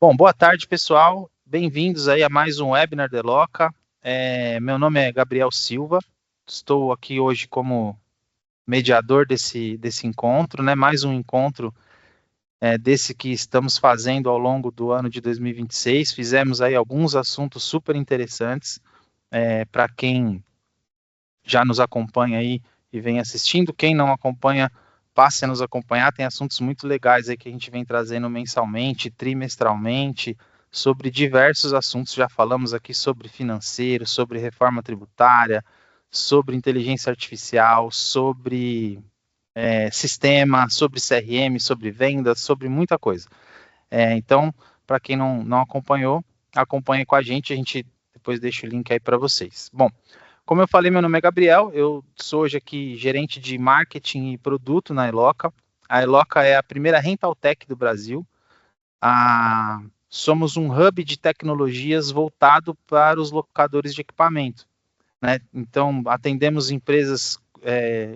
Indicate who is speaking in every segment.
Speaker 1: Bom, boa tarde, pessoal. Bem-vindos aí a mais um webinar da Eloca. Meu nome é Gabriel Silva. Estou aqui hoje como mediador desse encontro, né? Mais um encontro desse que estamos fazendo ao longo do ano de 2026. Fizemos aí alguns assuntos super interessantes para quem já nos acompanha aí e vem assistindo. Quem não acompanha, passe a nos acompanhar. Tem assuntos muito legais aí que a gente vem trazendo mensalmente, trimestralmente, sobre diversos assuntos. Já falamos aqui sobre financeiro, sobre reforma tributária, sobre inteligência artificial, sobre sistema, sobre CRM, sobre vendas, sobre muita coisa. Então, para quem não acompanhou, acompanhe com a gente depois deixa o link aí para vocês. Bom, como eu falei, meu nome é Gabriel, eu sou hoje aqui gerente de marketing e produto na Eloca. A Eloca é a primeira rental tech do Brasil. Somos um hub de tecnologias voltado para os locadores de equipamento, né? Então, atendemos empresas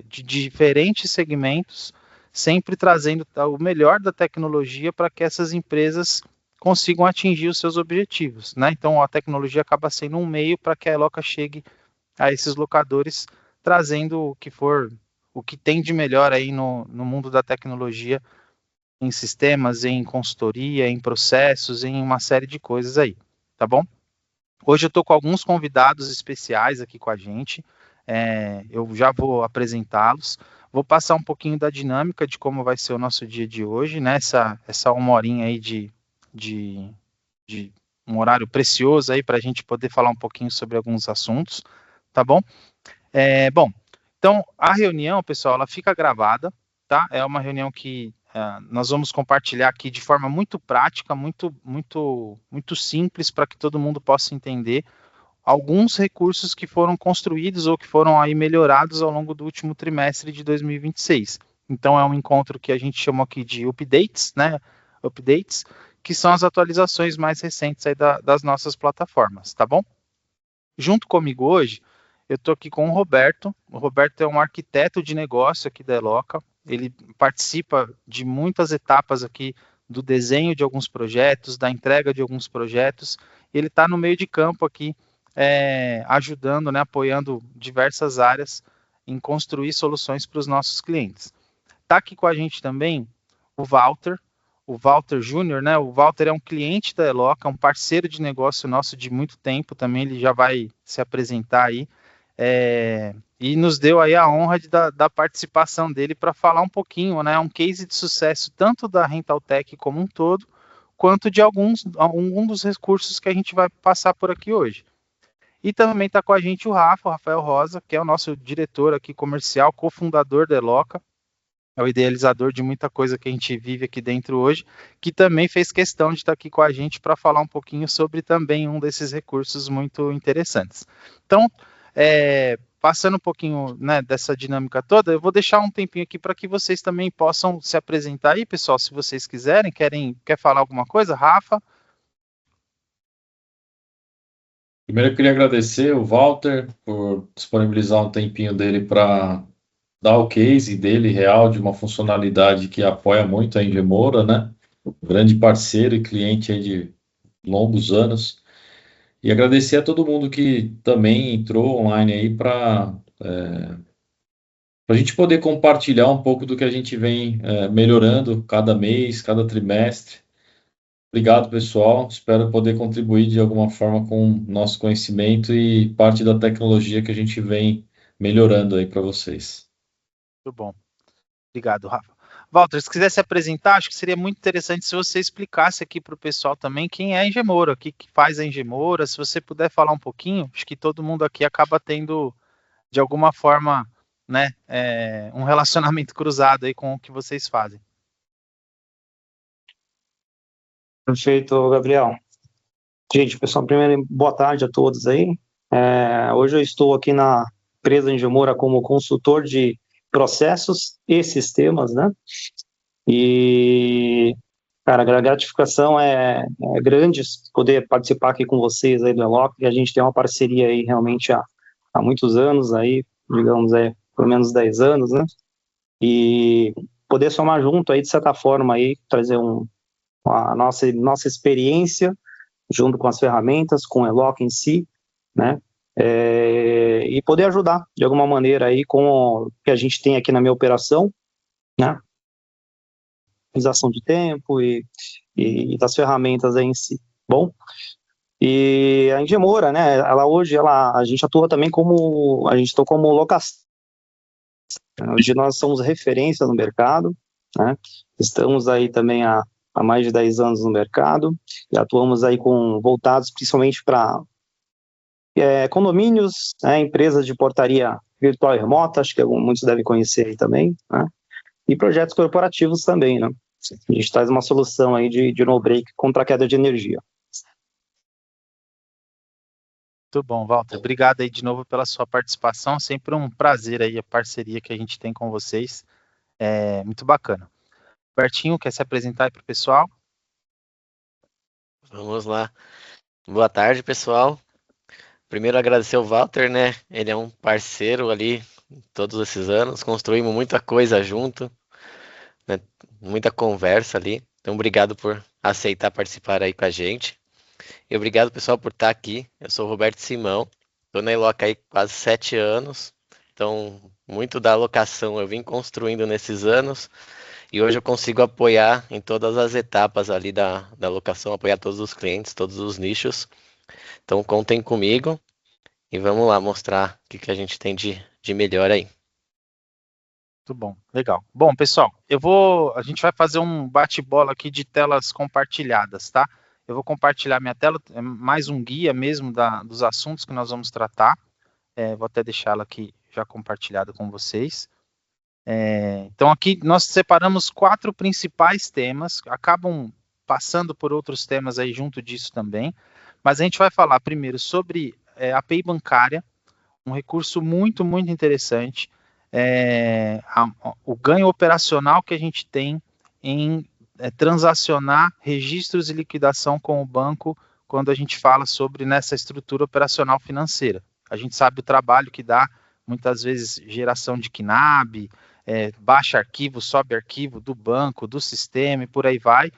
Speaker 1: de diferentes segmentos, sempre trazendo o melhor da tecnologia para que essas empresas consigam atingir os seus objetivos, né? Então, a tecnologia acaba sendo um meio para que a Eloca chegue a esses locadores, trazendo o que tem de melhor aí no mundo da tecnologia, em sistemas, em consultoria, em processos, em uma série de coisas aí, tá bom? Hoje eu estou com alguns convidados especiais aqui com a gente, eu já vou apresentá-los, vou passar um pouquinho da dinâmica de como vai ser o nosso dia de hoje, né? Essa uma horinha aí de, de um horário precioso aí para a gente poder falar um pouquinho sobre alguns assuntos, tá bom? Bom, então a reunião, pessoal, ela fica gravada, tá? É uma reunião que nós vamos compartilhar aqui de forma muito prática, muito simples, para que todo mundo possa entender alguns recursos que foram construídos ou que foram aí melhorados ao longo do último trimestre de 2026. Então é um encontro que a gente chamou aqui de updates, né? Updates, que são as atualizações mais recentes aí das nossas plataformas, tá bom? Junto comigo hoje, eu estou aqui com o Roberto. O Roberto é um arquiteto de negócio aqui da Eloca. Ele participa de muitas etapas aqui do desenho de alguns projetos, da entrega de alguns projetos. Ele está no meio de campo aqui, ajudando, né, apoiando diversas áreas em construir soluções para os nossos clientes. Está aqui com a gente também o Walter, Júnior, né? O Walter é um cliente da Eloca, um parceiro de negócio nosso de muito tempo também, ele já vai se apresentar aí, e nos deu aí a honra da participação dele para falar um pouquinho, né? Um case de sucesso tanto da Rentaltech como um todo, quanto de algum dos recursos que a gente vai passar por aqui hoje. E também está com a gente o Rafael Rosa, que é o nosso diretor aqui comercial, cofundador da Eloca, é o idealizador de muita coisa que a gente vive aqui dentro hoje, que também fez questão de estar aqui com a gente para falar um pouquinho sobre também um desses recursos muito interessantes. Então, passando um pouquinho, né, dessa dinâmica toda, eu vou deixar um tempinho aqui para que vocês também possam se apresentar aí, pessoal, se vocês quiserem, quer falar alguma coisa? Rafa?
Speaker 2: Primeiro, eu queria agradecer o Walter por disponibilizar um tempinho dele para dar o case dele real de uma funcionalidade que apoia muito a Engemora, né? Grande parceiro e cliente aí de longos anos. E agradecer a todo mundo que também entrou online aí para a gente poder compartilhar um pouco do que a gente vem melhorando cada mês, cada trimestre. Obrigado, pessoal. Espero poder contribuir de alguma forma com o nosso conhecimento e parte da tecnologia que a gente vem melhorando aí para vocês.
Speaker 1: Muito bom. Obrigado, Rafa. Walter, se quiser se apresentar, acho que seria muito interessante se você explicasse aqui para o pessoal também quem é a Engemora, o que faz a Engemora, se você puder falar um pouquinho, acho que todo mundo aqui acaba tendo, de alguma forma, né, um relacionamento cruzado aí com o que vocês fazem.
Speaker 3: Perfeito, Gabriel. Gente, pessoal, primeiro, boa tarde a todos aí. Hoje eu estou aqui na empresa Engemora como consultor de processos e sistemas, né? E, cara, a gratificação é grande poder participar aqui com vocês aí do Eloc, que a gente tem uma parceria aí realmente há muitos anos aí, digamos, pelo menos 10 anos, né? E poder somar junto aí, de certa forma, aí, trazer a nossa experiência, junto com as ferramentas, com o Eloque em si, né? E poder ajudar de alguma maneira aí com o que a gente tem aqui na minha operação, né? Organização de tempo e das ferramentas aí em si. Bom, e a Engemora, né? A gente atua também como locação. Hoje nós somos referência no mercado, né? Estamos aí também há mais de 10 anos no mercado e atuamos aí voltados principalmente para condomínios, né? Empresas de portaria virtual e remota, acho que muitos devem conhecer aí também, né? E projetos corporativos também, né? A gente traz uma solução aí de no-break contra a queda de energia.
Speaker 1: Muito bom, Walter. Obrigado aí de novo pela sua participação. Sempre um prazer aí a parceria que a gente tem com vocês. É muito bacana. Bertinho, quer se apresentar aí para o pessoal?
Speaker 4: Vamos lá. Boa tarde, pessoal. Primeiro agradecer ao Walter, né? Ele é um parceiro ali todos esses anos. Construímos muita coisa junto, né? Muita conversa ali. Então, obrigado por aceitar participar aí com a gente. E obrigado, pessoal, por estar aqui. Eu sou o Roberto Simão. Estou na Eloque aí quase 7 anos. Então, muito da alocação eu vim construindo nesses anos. E hoje eu consigo apoiar em todas as etapas ali da alocação, apoiar todos os clientes, todos os nichos. Então, contem comigo e vamos lá mostrar o que a gente tem de melhor aí.
Speaker 1: Muito bom, legal. Bom, pessoal, a gente vai fazer um bate-bola aqui de telas compartilhadas, tá? Eu vou compartilhar minha tela, é mais um guia mesmo dos assuntos que nós vamos tratar. Vou até deixá-la aqui já compartilhada com vocês. Então aqui nós separamos 4 principais temas, acabam passando por outros temas aí junto disso também, mas a gente vai falar primeiro sobre API bancária, um recurso muito, muito interessante, o ganho operacional que a gente tem em transacionar registros e liquidação com o banco quando a gente fala sobre nessa estrutura operacional financeira. A gente sabe o trabalho que dá, muitas vezes, geração de KNAB, baixa arquivo, sobe arquivo do banco, do sistema e por aí vai.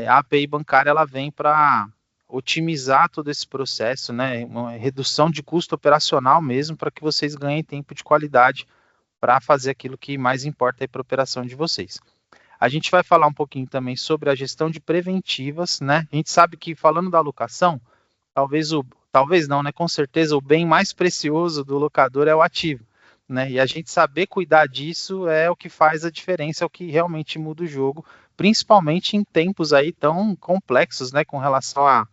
Speaker 1: A API bancária ela vem para otimizar todo esse processo, né? Uma redução de custo operacional mesmo, para que vocês ganhem tempo de qualidade para fazer aquilo que mais importa para a operação de vocês. A gente vai falar um pouquinho também sobre a gestão de preventivas, né? A gente sabe que falando da locação, talvez não, né? Com certeza o bem mais precioso do locador é o ativo, né? E a gente saber cuidar disso é o que faz a diferença, é o que realmente muda o jogo, principalmente em tempos aí tão complexos, né? Com relação a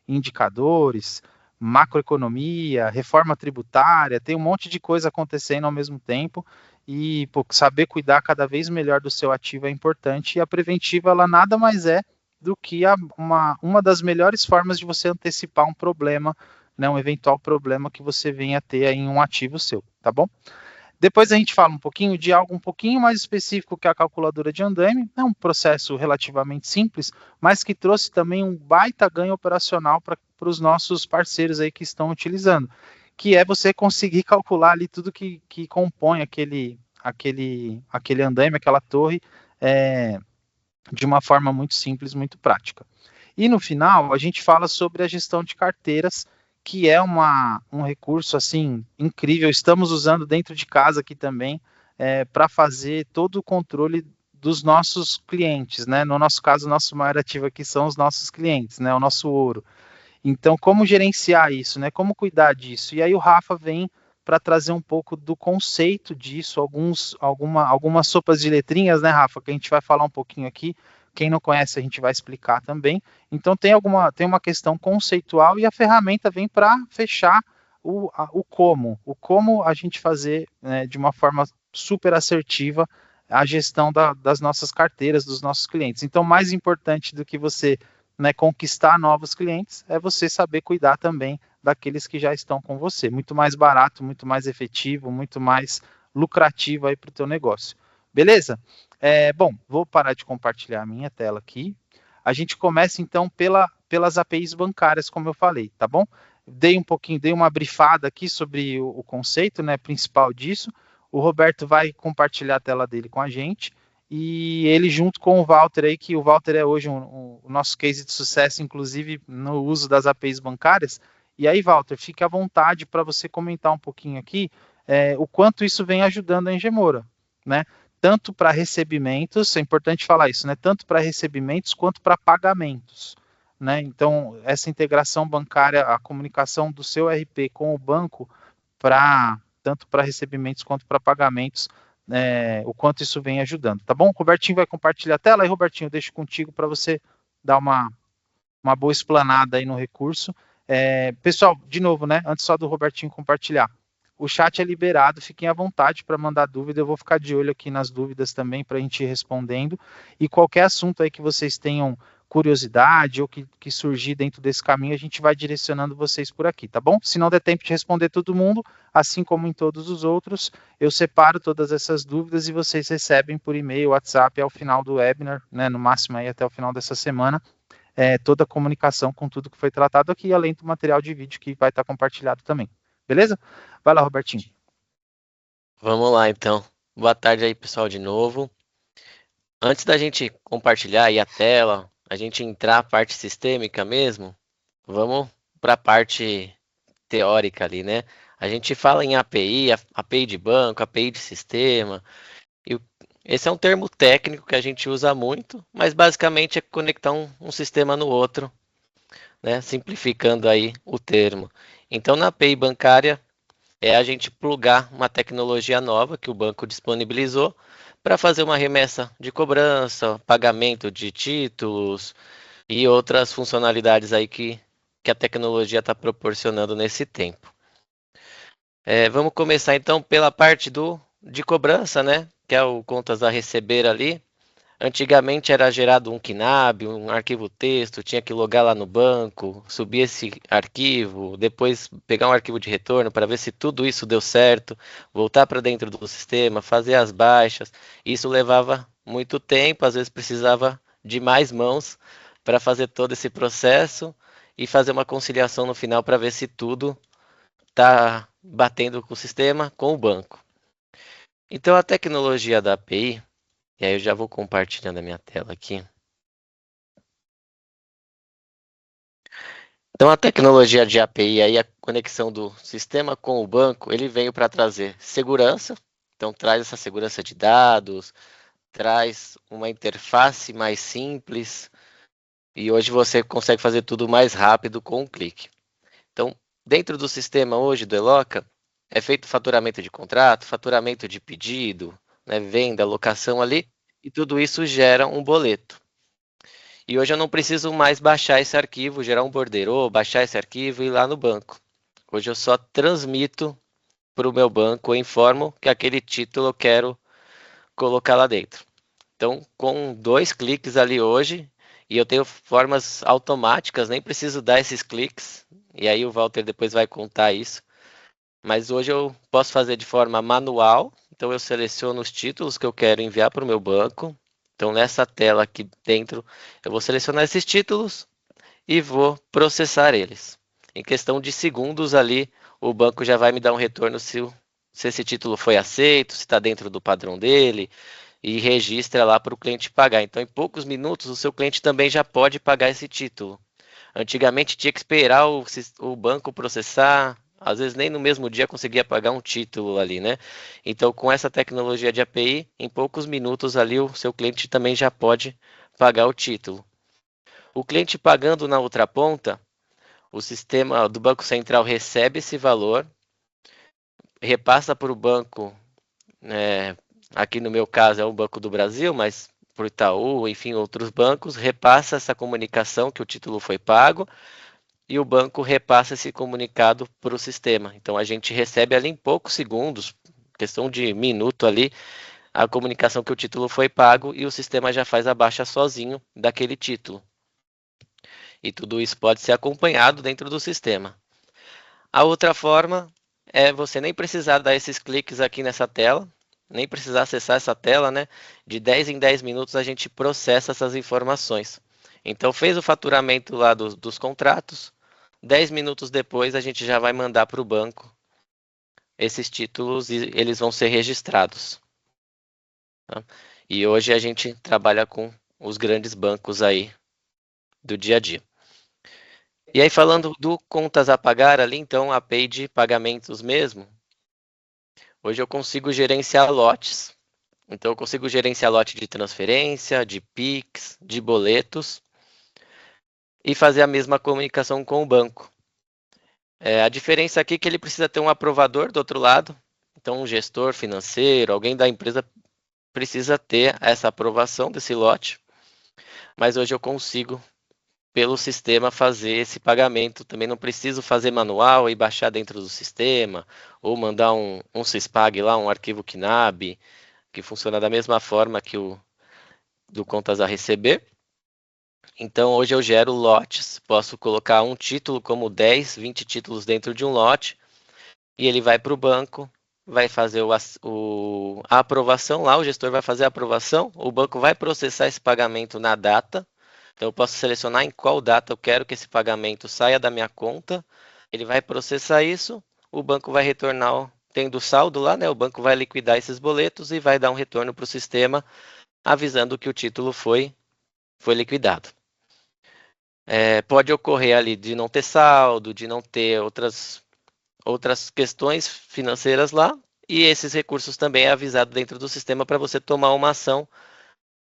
Speaker 1: indicadores, macroeconomia, reforma tributária, tem um monte de coisa acontecendo ao mesmo tempo e saber cuidar cada vez melhor do seu ativo é importante, e a preventiva ela nada mais é do que uma das melhores formas de você antecipar um problema, né, um eventual problema que você venha a ter aí em um ativo seu, tá bom? Depois a gente fala um pouquinho de algo um pouquinho mais específico que a calculadora de andaime, é um processo relativamente simples, mas que trouxe também um baita ganho operacional para os nossos parceiros aí que estão utilizando, que é você conseguir calcular ali tudo que compõe aquele andaime, aquela torre, de uma forma muito simples, muito prática. E no final, a gente fala sobre a gestão de carteiras, que é um recurso assim incrível. Estamos usando dentro de casa aqui também para fazer todo o controle dos nossos clientes, né? No nosso caso, o nosso maior ativo aqui são os nossos clientes, né? O nosso ouro. Então, como gerenciar isso, né? Como cuidar disso? E aí o Rafa vem para trazer um pouco do conceito disso, algumas sopas de letrinhas, né, Rafa? Que a gente vai falar um pouquinho aqui. Quem não conhece, a gente vai explicar também. Então, tem uma questão conceitual e a ferramenta vem para fechar o como a gente fazer, né, de uma forma super assertiva a gestão das nossas carteiras, dos nossos clientes. Então, mais importante do que você, né, conquistar novos clientes é você saber cuidar também daqueles que já estão com você. Muito mais barato, muito mais efetivo, muito mais lucrativo aí para o teu negócio. Beleza? Bom, vou parar de compartilhar a minha tela aqui. A gente começa então pelas APIs bancárias, como eu falei, tá bom? Dei uma brifada aqui sobre o conceito, né, principal disso. O Roberto vai compartilhar a tela dele com a gente e ele junto com o Walter aí, que o Walter é hoje o nosso case de sucesso, inclusive no uso das APIs bancárias. E aí, Walter, fique à vontade para você comentar um pouquinho aqui o quanto isso vem ajudando a Engemora, né? Tanto para recebimentos, é importante falar isso, né? Tanto para recebimentos quanto para pagamentos, né? Então, essa integração bancária, a comunicação do seu RP com o banco, tanto para recebimentos quanto para pagamentos, o quanto isso vem ajudando, tá bom? Robertinho vai compartilhar a tela, aí Robertinho, eu deixo contigo para você dar uma boa explanada aí no recurso. Pessoal, de novo, né, antes só do Robertinho compartilhar, o chat é liberado, fiquem à vontade para mandar dúvida, eu vou ficar de olho aqui nas dúvidas também para a gente ir respondendo, e qualquer assunto aí que vocês tenham curiosidade ou que surgir dentro desse caminho, a gente vai direcionando vocês por aqui, tá bom? Se não der tempo de responder todo mundo, assim como em todos os outros, eu separo todas essas dúvidas e vocês recebem por e-mail, WhatsApp ao final do webinar, né, no máximo aí até o final dessa semana, toda a comunicação com tudo que foi tratado aqui, além do material de vídeo que vai estar compartilhado também. Beleza? Vai lá, Robertinho.
Speaker 4: Vamos lá, então. Boa tarde aí, pessoal, de novo. Antes da gente compartilhar aí a tela, a gente entrar a parte sistêmica mesmo, vamos para a parte teórica ali, né? A gente fala em API, API de banco, API de sistema. Esse é um termo técnico que a gente usa muito, mas basicamente é conectar um sistema no outro, né? Simplificando aí o termo. Então, na API bancária, a gente plugar uma tecnologia nova que o banco disponibilizou para fazer uma remessa de cobrança, pagamento de títulos e outras funcionalidades aí que a tecnologia está proporcionando nesse tempo. Vamos começar então pela parte de cobrança, né? Que é o contas a receber ali. Antigamente era gerado um KNAB, um arquivo texto, tinha que logar lá no banco, subir esse arquivo, depois pegar um arquivo de retorno para ver se tudo isso deu certo, voltar para dentro do sistema, fazer as baixas. Isso levava muito tempo, às vezes precisava de mais mãos para fazer todo esse processo e fazer uma conciliação no final para ver se tudo está batendo com o sistema, com o banco. Então a tecnologia da API, e aí eu já vou compartilhando a minha tela aqui. Então a tecnologia de API, aí a conexão do sistema com o banco, ele veio para trazer segurança, então traz essa segurança de dados, traz uma interface mais simples, e hoje você consegue fazer tudo mais rápido com um clique. Então, dentro do sistema hoje do Eloca, é feito faturamento de contrato, faturamento de pedido, né, venda, locação ali, e tudo isso gera um boleto. E hoje eu não preciso mais baixar esse arquivo, gerar um borderô, baixar esse arquivo e ir lá no banco. Hoje eu só transmito para o meu banco, eu informo que aquele título eu quero colocar lá dentro. Então, com 2 cliques ali hoje, e eu tenho formas automáticas, nem preciso dar esses cliques, e aí o Walter depois vai contar isso. Mas hoje eu posso fazer de forma manual, então eu seleciono os títulos que eu quero enviar para o meu banco. Então nessa tela aqui dentro, eu vou selecionar esses títulos e vou processar eles. Em questão de segundos ali, o banco já vai me dar um retorno se esse título foi aceito, se está dentro do padrão dele, e registra lá para o cliente pagar. Então em poucos minutos o seu cliente também já pode pagar esse título. Antigamente tinha que esperar o banco processar, às vezes nem no mesmo dia conseguia pagar um título ali, né? Então, com essa tecnologia de API, em poucos minutos ali o seu cliente também já pode pagar o título. O cliente pagando na outra ponta, o sistema do Banco Central recebe esse valor, repassa para o banco, aqui no meu caso é o Banco do Brasil, mas para o Itaú, enfim, outros bancos, repassa essa comunicação que o título foi pago, e o banco repassa esse comunicado para o sistema. Então a gente recebe ali em poucos segundos, questão de minuto ali, a comunicação que o título foi pago e o sistema já faz a baixa sozinho daquele título. E tudo isso pode ser acompanhado dentro do sistema. A outra forma é você nem precisar dar esses cliques aqui nessa tela, nem precisar acessar essa tela, né? De 10 em 10 minutos a gente processa essas informações. Então fez o faturamento lá dos contratos, 10 minutos depois a gente já vai mandar para o banco esses títulos e eles vão ser registrados. Tá? E hoje a gente trabalha com os grandes bancos aí do dia a dia. E aí, falando do contas a pagar ali, então, a API de pagamentos mesmo, hoje eu consigo gerenciar lotes. Então, eu consigo gerenciar lote de transferência, de Pix, de boletos e fazer a mesma comunicação com o banco. A diferença aqui é que ele precisa ter um aprovador do outro lado. Então, um gestor financeiro, alguém da empresa precisa ter essa aprovação desse lote. Mas hoje eu consigo, pelo sistema, fazer esse pagamento. Também não preciso fazer manual e baixar dentro do sistema, ou mandar um Syspag lá, um arquivo KNAB, que funciona da mesma forma que o do contas a receber. Então, hoje eu gero lotes, posso colocar um título como 10, 20 títulos dentro de um lote, e ele vai para o banco, vai fazer a aprovação lá, o gestor vai fazer a aprovação, o banco vai processar esse pagamento na data. Então, eu posso selecionar em qual data eu quero que esse pagamento saia da minha conta, ele vai processar isso, o banco vai retornar, tendo saldo lá, né? O banco vai liquidar esses boletos e vai dar um retorno para o sistema, avisando que o título foi liquidado. Pode ocorrer ali de não ter saldo, de não ter outras questões financeiras lá, e esses recursos também é avisado dentro do sistema para você tomar uma ação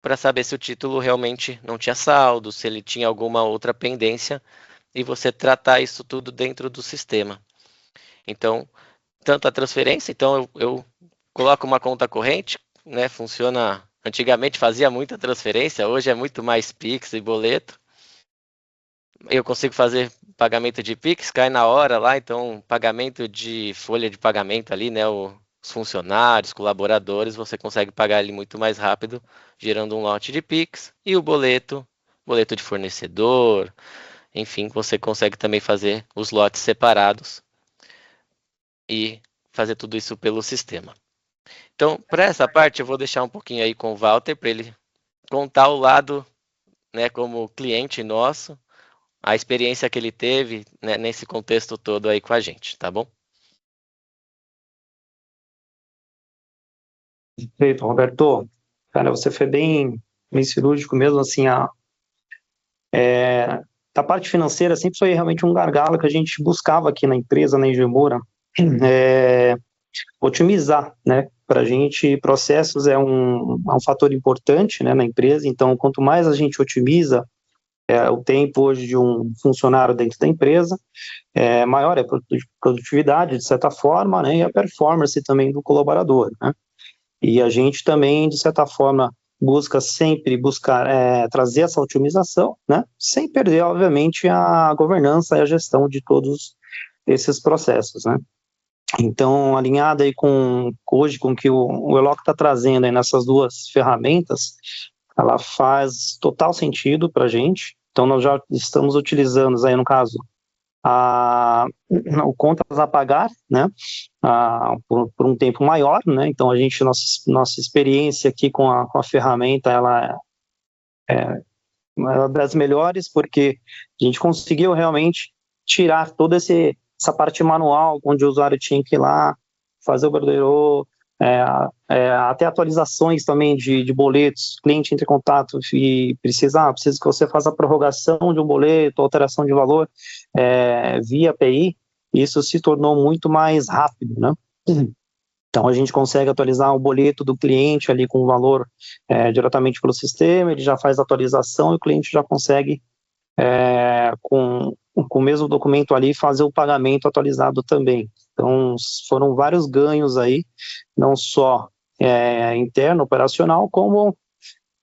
Speaker 4: para saber se o título realmente não tinha saldo, se ele tinha alguma outra pendência, e você tratar isso tudo dentro do sistema. Então, tanto a transferência, então eu coloco uma conta corrente, né, funciona, antigamente fazia muita transferência, hoje é muito mais Pix e boleto. Eu consigo fazer pagamento de Pix, cai na hora lá, então pagamento de folha de pagamento ali, né, os funcionários, colaboradores, você consegue pagar ele muito mais rápido, gerando um lote de Pix, e o boleto de fornecedor, enfim, você consegue também fazer os lotes separados e fazer tudo isso pelo sistema. Então, para essa parte, eu vou deixar um pouquinho aí com o Walter, para ele contar o lado, né, como cliente nosso, a experiência que ele teve, né, nesse contexto todo aí com a gente, tá bom?
Speaker 3: Perfeito, Roberto. Cara, você foi bem cirúrgico mesmo, assim, a parte financeira sempre foi realmente um gargalo que a gente buscava aqui na empresa, na Engemora, otimizar, né? Para a gente, processos é um fator importante, né, na empresa, então, quanto mais a gente otimiza o tempo hoje de um funcionário dentro da empresa, maior é a produtividade, de certa forma, né, e a performance também do colaborador, né? E a gente também, de certa forma, busca sempre trazer essa otimização, né, sem perder, obviamente, a governança e a gestão de todos esses processos, né. Então, alinhado aí hoje com o que o Eloque está trazendo aí nessas duas ferramentas, ela faz total sentido para a gente. Então, nós já estamos utilizando aí, no caso, o contas a pagar, né, por um tempo maior, né. Então, nossa experiência aqui com a ferramenta, ela é uma das melhores, porque a gente conseguiu realmente tirar toda essa parte manual, onde o usuário tinha que ir lá, fazer o borderô, até atualizações também de boletos, cliente entra em contato e precisa que você faça a prorrogação de um boleto, alteração de valor via API, isso se tornou muito mais rápido, né? Então, a gente consegue atualizar o boleto do cliente ali com o valor diretamente pelo sistema, ele já faz a atualização e o cliente já consegue, com o mesmo documento ali, fazer o pagamento atualizado também. Então, foram vários ganhos aí, não só interno, operacional, como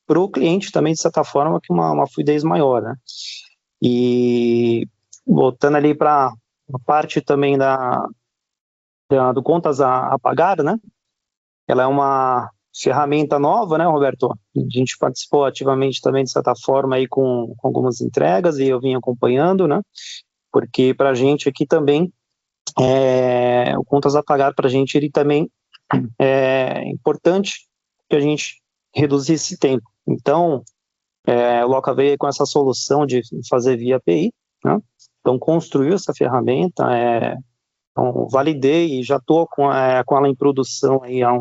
Speaker 3: para o cliente também, de certa forma, que uma fluidez maior, né? E voltando ali para a parte também do contas a pagar, né? Ela é uma ferramenta nova, né, Roberto? A gente participou ativamente também, de certa forma, aí com algumas entregas e eu vim acompanhando, né? Porque para a gente aqui também, o contas a pagar para a gente, ele também é importante que a gente reduzisse esse tempo. Então, o Loca veio com essa solução de fazer via API, né? Então, construiu essa ferramenta, então, validei e já estou com ela em produção aí há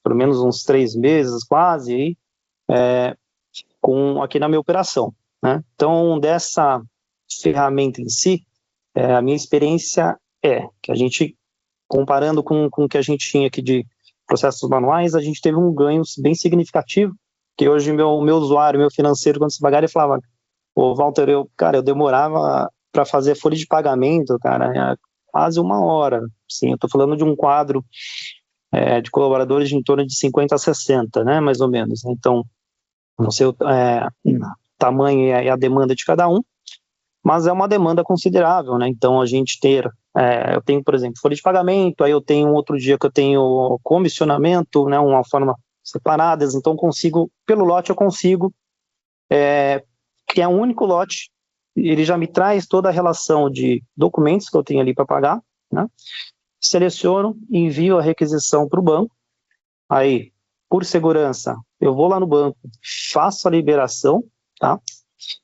Speaker 3: pelo menos uns 3 meses quase, aí, aqui na minha operação, né? Então, dessa ferramenta em si, a minha experiência é que a gente, comparando com o que a gente tinha aqui de processos manuais, a gente teve um ganho bem significativo, que hoje meu usuário, meu financeiro, quando se pagar, ele falava, ô Walter, eu demorava para fazer folha de pagamento, cara, quase 1 hora. Sim, eu estou falando de um quadro de colaboradores de em torno de 50 a 60, né, mais ou menos. Então, não sei o tamanho e a demanda de cada um, mas é uma demanda considerável, né? Então, a gente eu tenho, por exemplo, folha de pagamento, aí eu tenho um outro dia que eu tenho comissionamento, né, uma forma separadas, então pelo lote eu consigo criar um único lote, ele já me traz toda a relação de documentos que eu tenho ali para pagar, né? Seleciono, envio a requisição para o banco, aí, por segurança, eu vou lá no banco, faço a liberação, tá?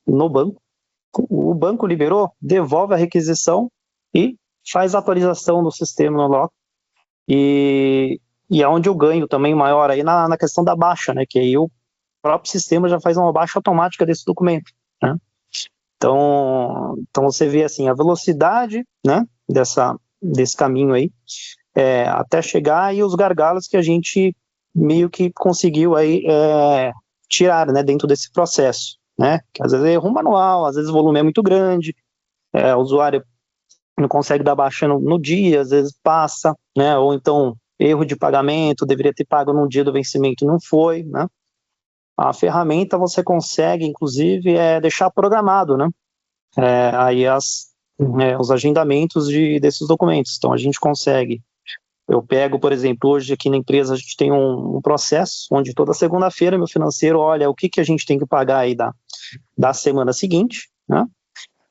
Speaker 3: No banco, o banco liberou, devolve a requisição e faz a atualização do sistema no local, e é onde eu ganho também maior aí na questão da baixa, né? Que aí o próprio sistema já faz uma baixa automática desse documento, né? Então você vê assim a velocidade, né, desse caminho aí, até chegar, e os gargalos que a gente meio que conseguiu aí tirar, né, dentro desse processo, né? Que às vezes é erro manual, às vezes o volume é muito grande, o usuário não consegue dar baixa no dia, às vezes passa, né? Ou então erro de pagamento, deveria ter pago num dia do vencimento e não foi, né? A ferramenta você consegue, inclusive, deixar programado, né? Aí os agendamentos desses documentos. Então, a gente consegue. Eu pego, por exemplo, hoje aqui na empresa a gente tem um processo onde toda segunda-feira meu financeiro olha o que a gente tem que pagar aí da semana seguinte, né?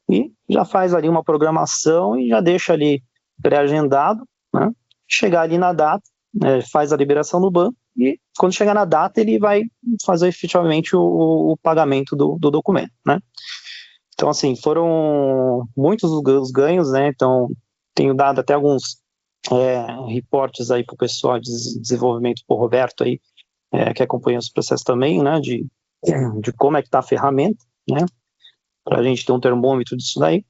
Speaker 3: E já faz ali uma programação e já deixa ali pré-agendado, né? Chegar ali na data, faz a liberação no banco, e quando chegar na data ele vai fazer efetivamente o pagamento do documento, né? Então, assim, foram muitos os ganhos, né? Então, tenho dado até alguns reportes aí para o pessoal de desenvolvimento, para o Roberto aí, que acompanha os processos também, né? De como é que está a ferramenta, né? Para a gente ter um termômetro disso daí.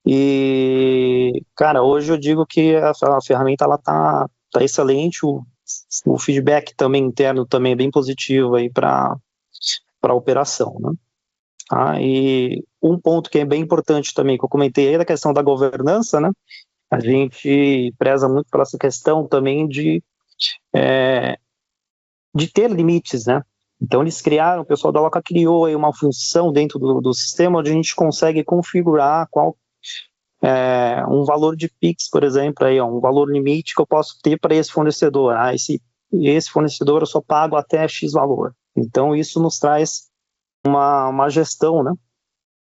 Speaker 3: E, cara, hoje eu digo que a ferramenta ela tá excelente, o feedback também interno também é bem positivo aí para a operação, né? E um ponto que é bem importante também, que eu comentei aí, da questão da governança, né? A gente preza muito por essa questão também de ter limites, né? Então eles criaram, o pessoal da Loca criou aí uma função dentro do sistema onde a gente consegue configurar qual um valor de Pix, por exemplo, aí, um valor limite que eu posso ter para esse fornecedor. Esse fornecedor eu só pago até X valor. Então isso nos traz uma gestão, né?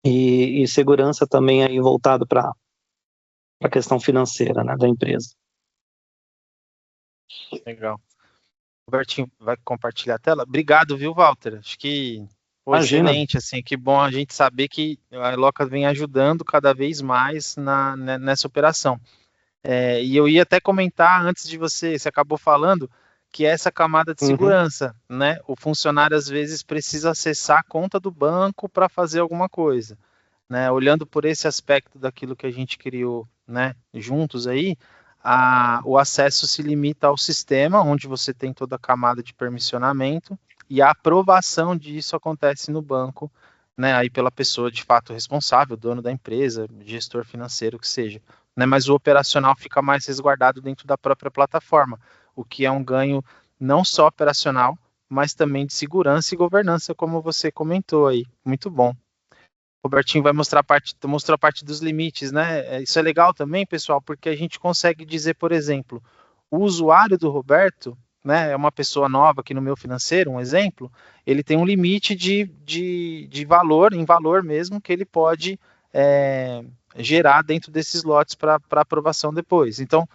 Speaker 3: E segurança também aí voltado para a questão financeira, né, da empresa.
Speaker 1: Legal. Robertinho vai compartilhar a tela. Obrigado, viu, Walter? Acho que foi excelente, assim, que bom a gente saber que a Eloca vem ajudando cada vez mais nessa operação. E eu ia até comentar, antes de você acabou falando, que essa camada de segurança, né? O funcionário, às vezes, precisa acessar a conta do banco para fazer alguma coisa, né? Olhando por esse aspecto daquilo que a gente criou, né, juntos aí, o acesso se limita ao sistema, onde você tem toda a camada de permissionamento, e a aprovação disso acontece no banco, né, aí pela pessoa de fato responsável, dono da empresa, gestor financeiro, que seja, né, mas o operacional fica mais resguardado dentro da própria plataforma, o que é um ganho não só operacional, mas também de segurança e governança, como você comentou aí. Muito bom. Robertinho vai mostrou a parte dos limites, né? Isso é legal também, pessoal, porque a gente consegue dizer, por exemplo, o usuário do Roberto, né, é uma pessoa nova aqui no meu financeiro, um exemplo, ele tem um limite de valor, em valor mesmo, que ele pode gerar dentro desses lotes para aprovação depois. Então,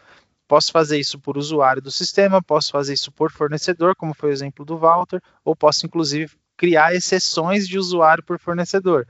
Speaker 1: posso fazer isso por usuário do sistema, posso fazer isso por fornecedor, como foi o exemplo do Walter, ou posso, inclusive, criar exceções de usuário por fornecedor.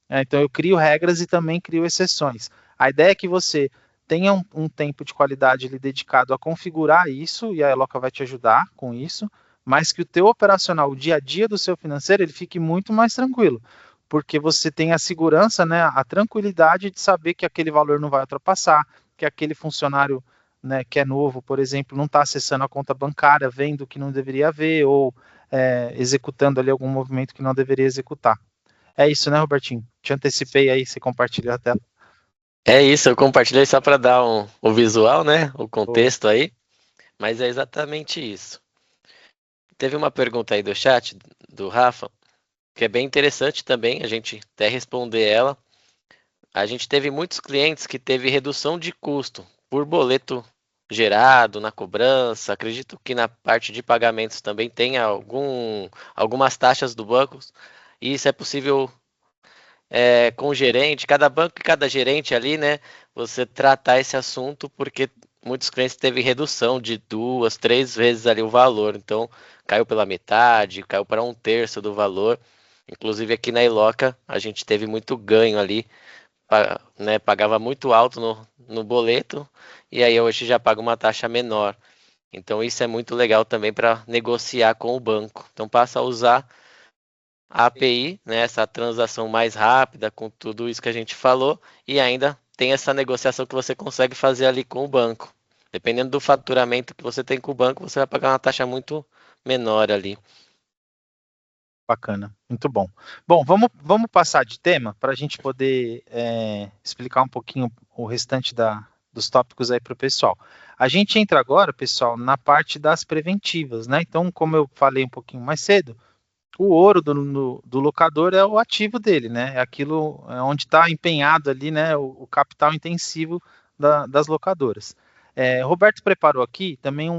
Speaker 1: Então eu crio regras e também crio exceções. A ideia é que você tenha um tempo de qualidade ali dedicado a configurar isso, e a Eloca vai te ajudar com isso, mas que o teu operacional, o dia a dia do seu financeiro, ele fique muito mais tranquilo, porque você tem a segurança, né, a tranquilidade de saber que aquele valor não vai ultrapassar, que aquele funcionário, né, que é novo, por exemplo, não está acessando a conta bancária, vendo que não deveria ver, ou executando ali algum movimento que não deveria executar. É isso, né, Robertinho? Te antecipei aí, você compartilhou a tela.
Speaker 4: É isso, eu compartilhei só para dar o visual, né? O contexto aí, mas é exatamente isso. Teve uma pergunta aí do chat, do Rafa, que é bem interessante também, a gente até responder ela. A gente teve muitos clientes que teve redução de custo por boleto gerado na cobrança. Acredito que na parte de pagamentos também tem algumas taxas do banco. E isso é possível com o gerente, cada banco e cada gerente ali, né? Você tratar esse assunto, porque muitos clientes teve redução de 2, 3 vezes ali o valor. Então, caiu pela metade, caiu para 1/3 do valor. Inclusive aqui na Iloca, a gente teve muito ganho ali, né? Pagava muito alto no boleto, e aí hoje já paga uma taxa menor. Então, isso é muito legal também para negociar com o banco. Então, passa a usar a API, né, essa transação mais rápida com tudo isso que a gente falou, e ainda tem essa negociação que você consegue fazer ali com o banco. Dependendo do faturamento que você tem com o banco, você vai pagar uma taxa muito menor ali.
Speaker 1: Bacana, muito bom. Bom, vamos passar de tema para a gente poder explicar um pouquinho o restante dos tópicos aí para o pessoal. A gente entra agora, pessoal, na parte das preventivas, né? Então, como eu falei um pouquinho mais cedo, o ouro do locador é o ativo dele, né? É aquilo onde está empenhado ali, né? O capital intensivo das locadoras. Roberto preparou aqui também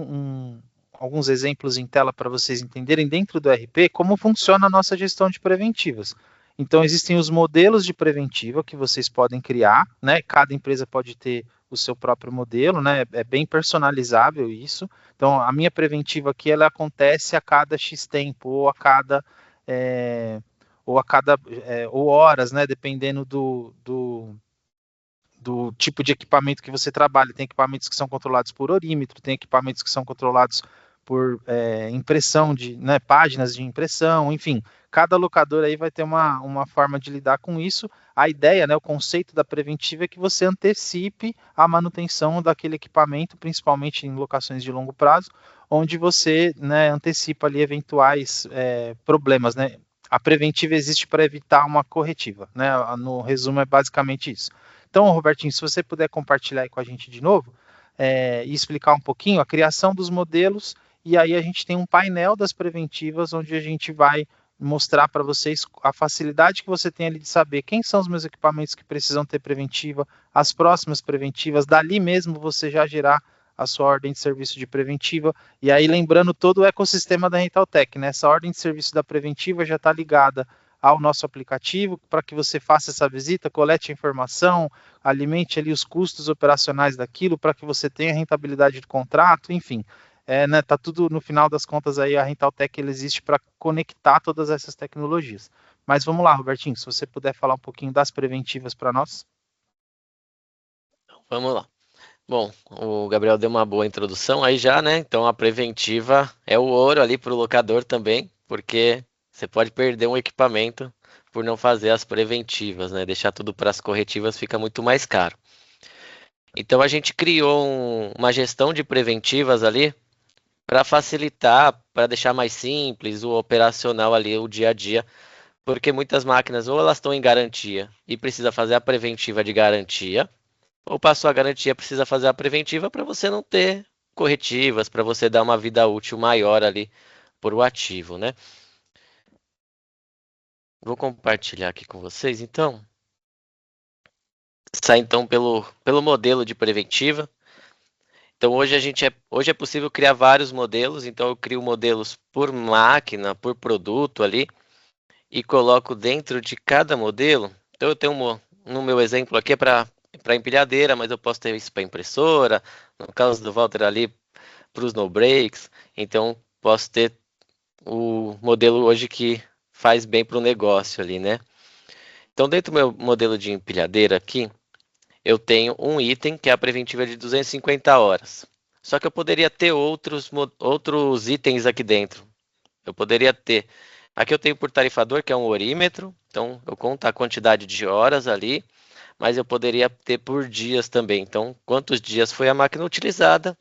Speaker 1: alguns exemplos em tela para vocês entenderem dentro do RP como funciona a nossa gestão de preventivas. Então, existem os modelos de preventiva que vocês podem criar, né? Cada empresa pode ter o seu próprio modelo, né? É bem personalizável isso. Então, a minha preventiva aqui, ela acontece a cada X tempo, ou horas, né? Dependendo do tipo de equipamento que você trabalha. Tem equipamentos que são controlados por orímetro, tem equipamentos que são controlados por impressão de, né, páginas de impressão, enfim. Cada locador aí vai ter uma forma de lidar com isso. A ideia, né, o conceito da preventiva é que você antecipe a manutenção daquele equipamento, principalmente em locações de longo prazo, onde você, né, antecipa ali eventuais problemas, né. A preventiva existe para evitar uma corretiva, né. No resumo é basicamente isso. Então, Robertinho, se você puder compartilhar aí com a gente de novo e explicar um pouquinho a criação dos modelos, e aí a gente tem um painel das preventivas, onde a gente vai mostrar para vocês a facilidade que você tem ali de saber quem são os meus equipamentos que precisam ter preventiva, as próximas preventivas, dali mesmo você já gerar a sua ordem de serviço de preventiva, e aí lembrando todo o ecossistema da Rentaltech, né? Essa ordem de serviço da preventiva já está ligada ao nosso aplicativo, para que você faça essa visita, colete a informação, alimente ali os custos operacionais daquilo, para que você tenha rentabilidade de contrato, enfim. Né, tá tudo, no final das contas, aí a Rentaltech ele existe para conectar todas essas tecnologias. Mas vamos lá, Robertinho, se você puder falar um pouquinho das preventivas para nós.
Speaker 4: Vamos lá. Bom, o Gabriel deu uma boa introdução aí já, né? Então a preventiva é o ouro ali para o locador também, porque você pode perder um equipamento por não fazer as preventivas, né? Deixar tudo para as corretivas fica muito mais caro. Então a gente criou uma gestão de preventivas ali para facilitar, para deixar mais simples o operacional ali, o dia a dia, porque muitas máquinas ou elas estão em garantia e precisa fazer a preventiva de garantia, ou passou a garantia, precisa fazer a preventiva para você não ter corretivas, para você dar uma vida útil maior ali por o ativo, né? Vou compartilhar aqui com vocês, então. Sai então pelo modelo de preventiva. Então hoje é possível criar vários modelos, então eu crio modelos por máquina, por produto ali, e coloco dentro de cada modelo. Então eu tenho no meu exemplo aqui é para empilhadeira, mas eu posso ter isso para impressora, no caso do Walter ali para os no breaks, então posso ter o modelo hoje que faz bem para o negócio ali, né? Então dentro do meu modelo de empilhadeira aqui, eu tenho um item que é a preventiva de 250 horas. Só que eu poderia ter outros itens aqui dentro. Eu poderia ter, aqui eu tenho por tarifador, que é um horímetro, então eu conto a quantidade de horas ali, mas eu poderia ter por dias também. Então, quantos dias foi a máquina utilizada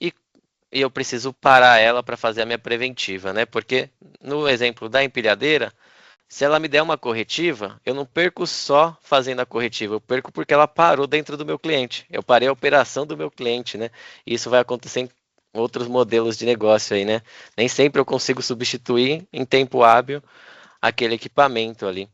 Speaker 4: e, e eu preciso parar ela para fazer a minha preventiva, né? Porque no exemplo da empilhadeira, se ela me der uma corretiva, eu não perco só fazendo a corretiva, eu perco porque ela parou dentro do meu cliente. Eu parei a operação do meu cliente, né? E isso vai acontecer em outros modelos de negócio aí, né? Nem sempre eu consigo substituir em tempo hábil aquele equipamento ali.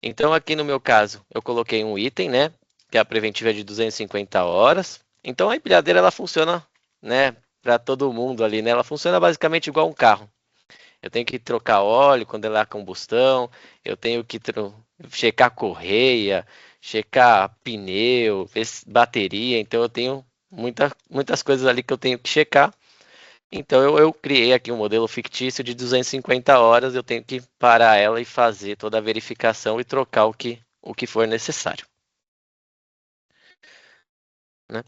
Speaker 4: Então, aqui no meu caso, eu coloquei um item, né? Que é a preventiva de 250 horas. Então, a empilhadeira, ela funciona, né? Para todo mundo ali, né? Ela funciona basicamente igual um carro. Eu tenho que trocar óleo quando ela é a combustão, eu tenho que checar correia, checar pneu, bateria, então eu tenho muitas coisas ali que eu tenho que checar. Então eu criei aqui um modelo fictício de 250 horas, eu tenho que parar ela e fazer toda a verificação e trocar o que for necessário, né?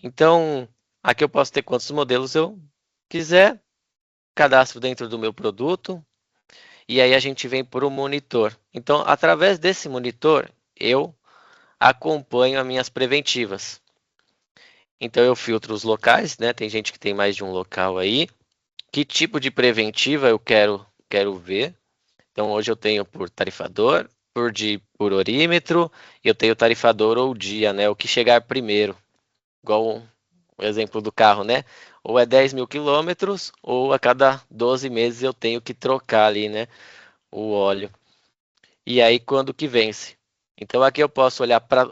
Speaker 4: Então, aqui eu posso ter quantos modelos eu quiser, cadastro dentro do meu produto, e aí a gente vem para o monitor. Então, através desse monitor, eu acompanho as minhas preventivas. Então, eu filtro os locais, né? Tem gente que tem mais de um local aí. Que tipo de preventiva eu quero ver? Então, hoje eu tenho por tarifador, por horímetro, e eu tenho tarifador ou dia, né? O que chegar primeiro. Igual o exemplo do carro, né? Ou é 10 mil quilômetros, ou a cada 12 meses eu tenho que trocar ali, né? O óleo. E aí, quando que vence? Então, aqui eu posso olhar para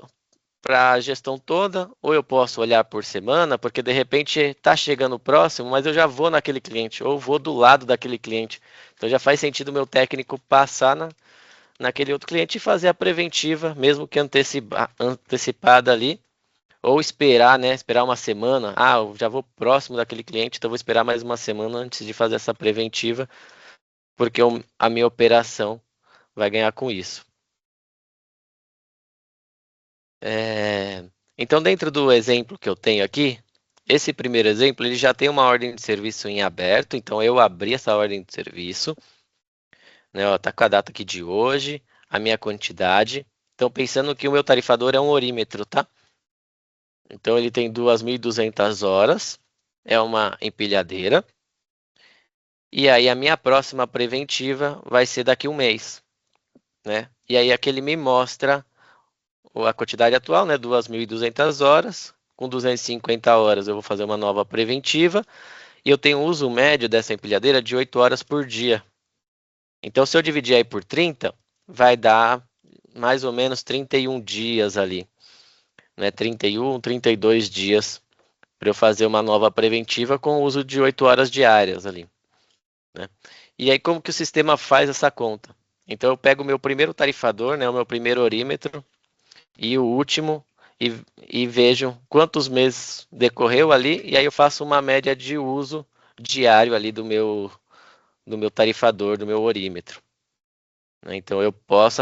Speaker 4: a gestão toda, ou eu posso olhar por semana, porque de repente está chegando o próximo, mas eu já vou naquele cliente, ou vou do lado daquele cliente. Então, já faz sentido o meu técnico passar naquele outro cliente e fazer a preventiva, mesmo que antecipada ali, ou esperar, né? Esperar uma semana. Ah, eu já vou próximo daquele cliente, então vou esperar mais uma semana antes de fazer essa preventiva, porque a minha operação vai ganhar com isso. Então, dentro do exemplo que eu tenho aqui, esse primeiro exemplo, ele já tem uma ordem de serviço em aberto, então eu abri essa ordem de serviço, né, ó, tá com a data aqui de hoje, a minha quantidade. Então, pensando que o meu tarifador é um horímetro, tá? Então, ele tem 2.200 horas, é uma empilhadeira. E aí, a minha próxima preventiva vai ser daqui a um mês, né? E aí, aqui ele me mostra a quantidade atual, né, 2.200 horas. Com 250 horas eu vou fazer uma nova preventiva. E eu tenho um uso médio dessa empilhadeira de 8 horas por dia. Então, se eu dividir aí por 30, vai dar mais ou menos 31 dias ali. Né, 31, 32 dias para eu fazer uma nova preventiva com o uso de 8 horas diárias ali. Né? E aí, como que o sistema faz essa conta? Então, eu pego o meu primeiro tarifador, né, o meu primeiro horímetro, e o último, e vejo quantos meses decorreu ali, e aí eu faço uma média de uso diário ali do meu tarifador, do meu horímetro. Então eu posso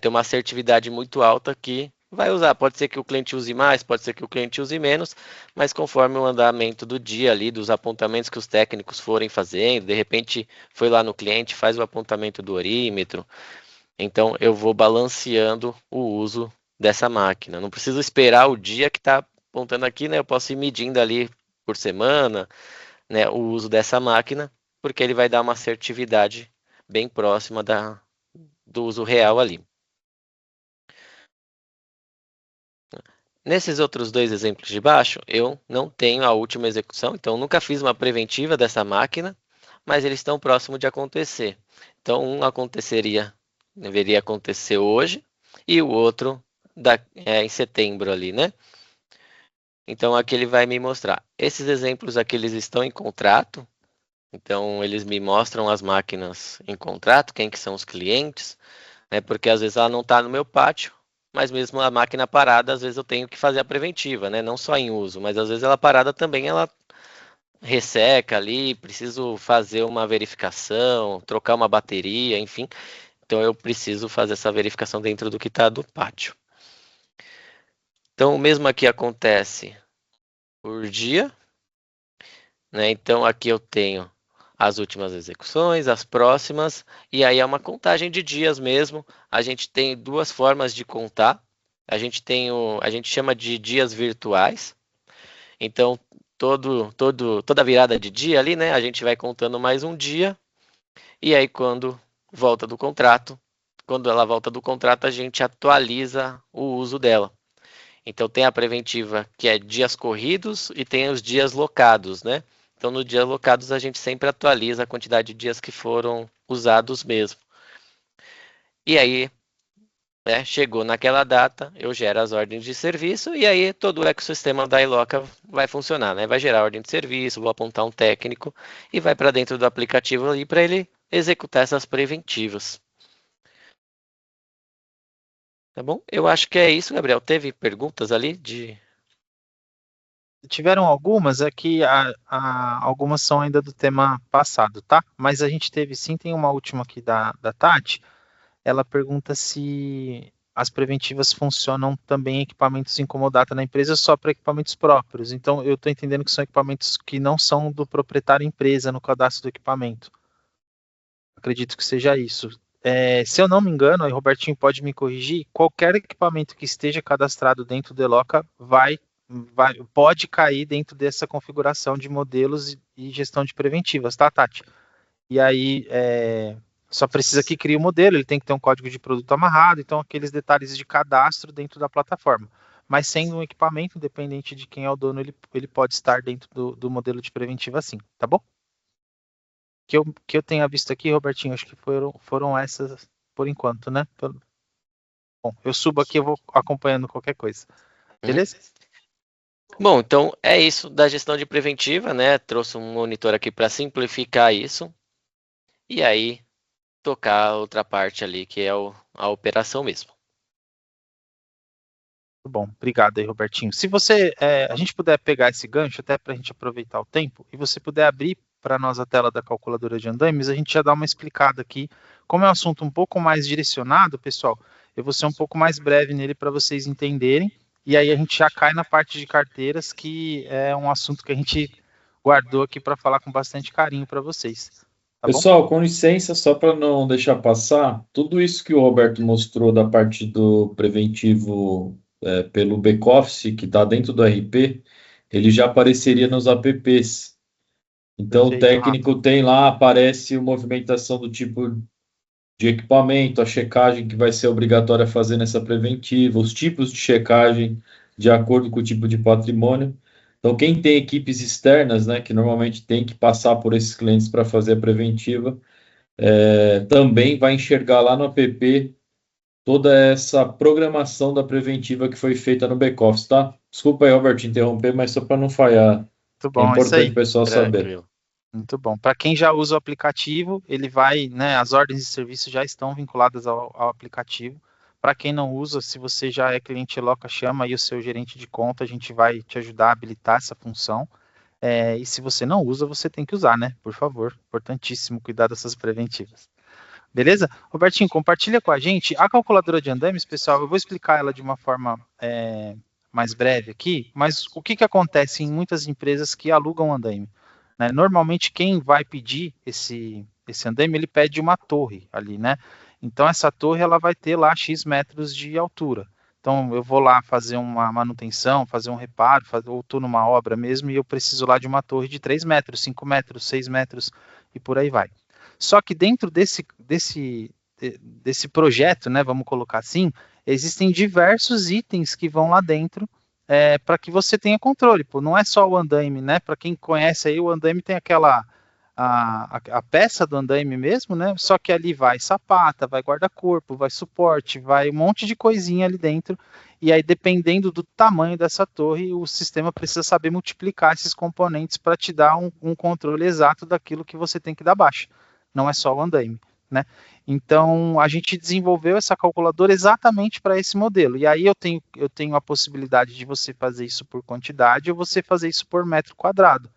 Speaker 4: ter uma assertividade muito alta que vai usar. Pode ser que o cliente use mais, pode ser que o cliente use menos, mas conforme o andamento do dia ali, dos apontamentos que os técnicos forem fazendo, de repente foi lá no cliente, faz o apontamento do horímetro. Então eu vou balanceando o uso dessa máquina. Não preciso esperar o dia que está apontando aqui, né? Eu posso ir medindo ali por semana, né, o uso dessa máquina, porque ele vai dar uma assertividade bem próxima do uso real ali. Nesses outros dois exemplos de baixo, eu não tenho a última execução, então nunca fiz uma preventiva dessa máquina, mas eles estão próximos de acontecer. Então um deveria acontecer hoje, e o outro em setembro ali, né? Então aqui ele vai me mostrar. Esses exemplos aqui eles estão em contrato, então eles me mostram as máquinas em contrato, quem que são os clientes, né? Porque às vezes ela não está no meu pátio, mas mesmo a máquina parada, às vezes eu tenho que fazer a preventiva, né? Não só em uso, mas às vezes ela parada também ela resseca ali, preciso fazer uma verificação, trocar uma bateria, enfim. Então eu preciso fazer essa verificação dentro do que está do pátio. Então o mesmo aqui acontece por dia, né? Então aqui eu tenho as últimas execuções, as próximas, e aí é uma contagem de dias mesmo. A gente tem duas formas de contar. A gente chama de dias virtuais. Então, toda virada de dia ali, né, a gente vai contando mais um dia, e aí quando ela volta do contrato, a gente atualiza o uso dela. Então tem a preventiva, que é dias corridos, e tem os dias locados, né? Então, nos dias locados, a gente sempre atualiza a quantidade de dias que foram usados mesmo. E aí, né, chegou naquela data, eu gero as ordens de serviço, e aí todo o ecossistema da Iloca vai funcionar, né? Vai gerar ordem de serviço, vou apontar um técnico, e vai para dentro do aplicativo ali para ele executar essas preventivas. Tá bom? Eu acho que é isso, Gabriel. Teve perguntas ali de...
Speaker 1: Tiveram algumas, é que algumas são ainda do tema passado, tá? Mas a gente teve sim, tem uma última aqui da Tati. Ela pergunta se as preventivas funcionam também em equipamentos em comodata na empresa ou só para equipamentos próprios. Então, eu estou entendendo que são equipamentos que não são do proprietário empresa no cadastro do equipamento. Acredito que seja isso. Se eu não me engano, aí Robertinho pode me corrigir, qualquer equipamento que esteja cadastrado dentro do Eloca pode cair dentro dessa configuração de modelos e gestão de preventivas, tá, Tati? E aí, só precisa que crie o modelo, ele tem que ter um código de produto amarrado, então aqueles detalhes de cadastro dentro da plataforma. Mas sem um equipamento, independente de quem é o dono, ele pode estar dentro do modelo de preventiva sim, tá bom? Que eu tenha visto aqui, Robertinho, acho que foram essas por enquanto, né? Bom, eu subo aqui, eu vou acompanhando qualquer coisa. Beleza?
Speaker 4: Bom, então é isso da gestão de preventiva, né? Trouxe um monitor aqui para simplificar isso. E aí, tocar a outra parte ali, que é a operação mesmo.
Speaker 1: Muito bom, obrigado aí, Robertinho. Se a gente puder pegar esse gancho, até para a gente aproveitar o tempo, e você puder abrir para nós a tela da calculadora de andames, a gente já dá uma explicada aqui. Como é um assunto um pouco mais direcionado, pessoal, eu vou ser um pouco mais breve nele para vocês entenderem, e aí a gente já cai na parte de carteiras, que é um assunto que a gente guardou aqui para falar com bastante carinho para vocês. Tá
Speaker 2: Pessoal, com licença, só para não deixar passar, tudo isso que o Roberto mostrou da parte do preventivo pelo back-office, que está dentro do RP, ele já apareceria nos apps. Então,
Speaker 1: Perfeito,
Speaker 2: o técnico tem lá, aparece a movimentação do tipo de equipamento, a checagem que vai ser obrigatória fazer nessa preventiva, os tipos de checagem de acordo com o tipo de patrimônio. Então, quem tem equipes externas, né, que normalmente tem que passar por esses clientes para fazer a preventiva, também vai enxergar lá no app toda essa programação da preventiva que foi feita no back-office, tá? Desculpa aí, Robert, interromper, mas só para não falhar.
Speaker 1: Muito bom,
Speaker 2: é importante
Speaker 1: isso aí.
Speaker 2: o pessoal saber.
Speaker 4: Tranquilo.
Speaker 1: Muito bom. Para quem já usa o aplicativo, ele vai, né, as ordens de serviço já estão vinculadas ao aplicativo. Para quem não usa, se você já é cliente Eloca, chama aí o seu gerente de conta, a gente vai te ajudar a habilitar essa função. E se você não usa, você tem que usar, né? Por favor, importantíssimo cuidar dessas preventivas. Beleza? Robertinho, compartilha com a gente a calculadora de andames, pessoal. Eu vou explicar ela de uma forma mais breve aqui, mas o que acontece em muitas empresas que alugam andame? Né? Normalmente, quem vai pedir esse andame, ele pede uma torre ali, né? Então, essa torre ela vai ter lá X metros de altura. Então, eu vou lá fazer uma manutenção, fazer um reparo, ou estou numa obra mesmo, e eu preciso lá de uma torre de 3 metros, 5 metros, 6 metros, e por aí vai. Só que dentro desse projeto, né, vamos colocar assim, existem diversos itens que vão lá dentro para que você tenha controle. Pô, não é só o andaime, né? Para quem conhece aí, o andaime tem a peça do andaime mesmo, né? Só que ali vai sapata, vai guarda-corpo, vai suporte, vai um monte de coisinha ali dentro. E aí, dependendo do tamanho dessa torre, o sistema precisa saber multiplicar esses componentes para te dar um controle exato daquilo que você tem que dar baixa. Não é só o andaime, né? Então, a gente desenvolveu essa calculadora exatamente para esse modelo. E aí eu tenho a possibilidade de você fazer isso por quantidade ou você fazer isso por metro quadrado.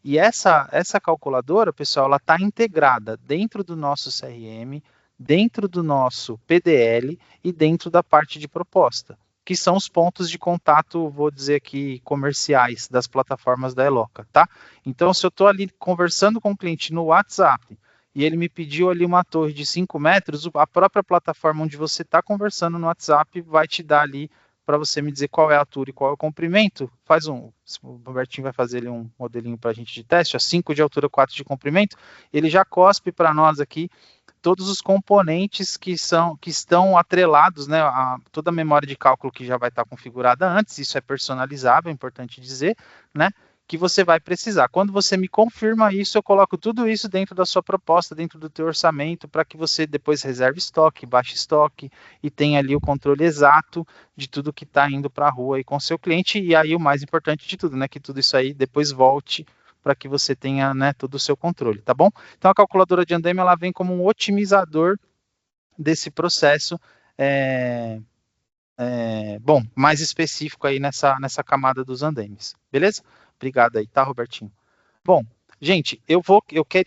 Speaker 1: E essa calculadora, pessoal, ela está integrada dentro do nosso CRM, dentro do nosso PDL e dentro da parte de proposta. que são os pontos de contato, vou dizer aqui, comerciais das plataformas da Eloca, tá? Então, se eu estou ali conversando com o cliente no WhatsApp e ele me pediu ali uma torre de 5 metros, a própria plataforma onde você está conversando no WhatsApp vai te dar ali para você me dizer qual é a altura e qual é o comprimento. O Robertinho vai fazer ali um modelinho para a gente de teste, ó, 5 de altura, 4 de comprimento, ele já cospe para nós aqui todos os componentes que estão atrelados, né, a toda a memória de cálculo que já vai estar configurada antes, isso é personalizável, é importante dizer, né, que você vai precisar. Quando você me confirma isso, eu coloco tudo isso dentro da sua proposta, dentro do teu orçamento, para que você depois reserve estoque, baixe estoque e tenha ali o controle exato de tudo que está indo para a rua aí com o seu cliente, e aí o mais importante de tudo, né, que tudo isso aí depois volte para que você tenha, né, todo o seu controle, tá bom? Então a calculadora de andaime, ela vem como um otimizador desse processo, bom, mais específico aí nessa camada dos andaimes, beleza? Obrigado aí, tá, Robertinho? Bom, gente,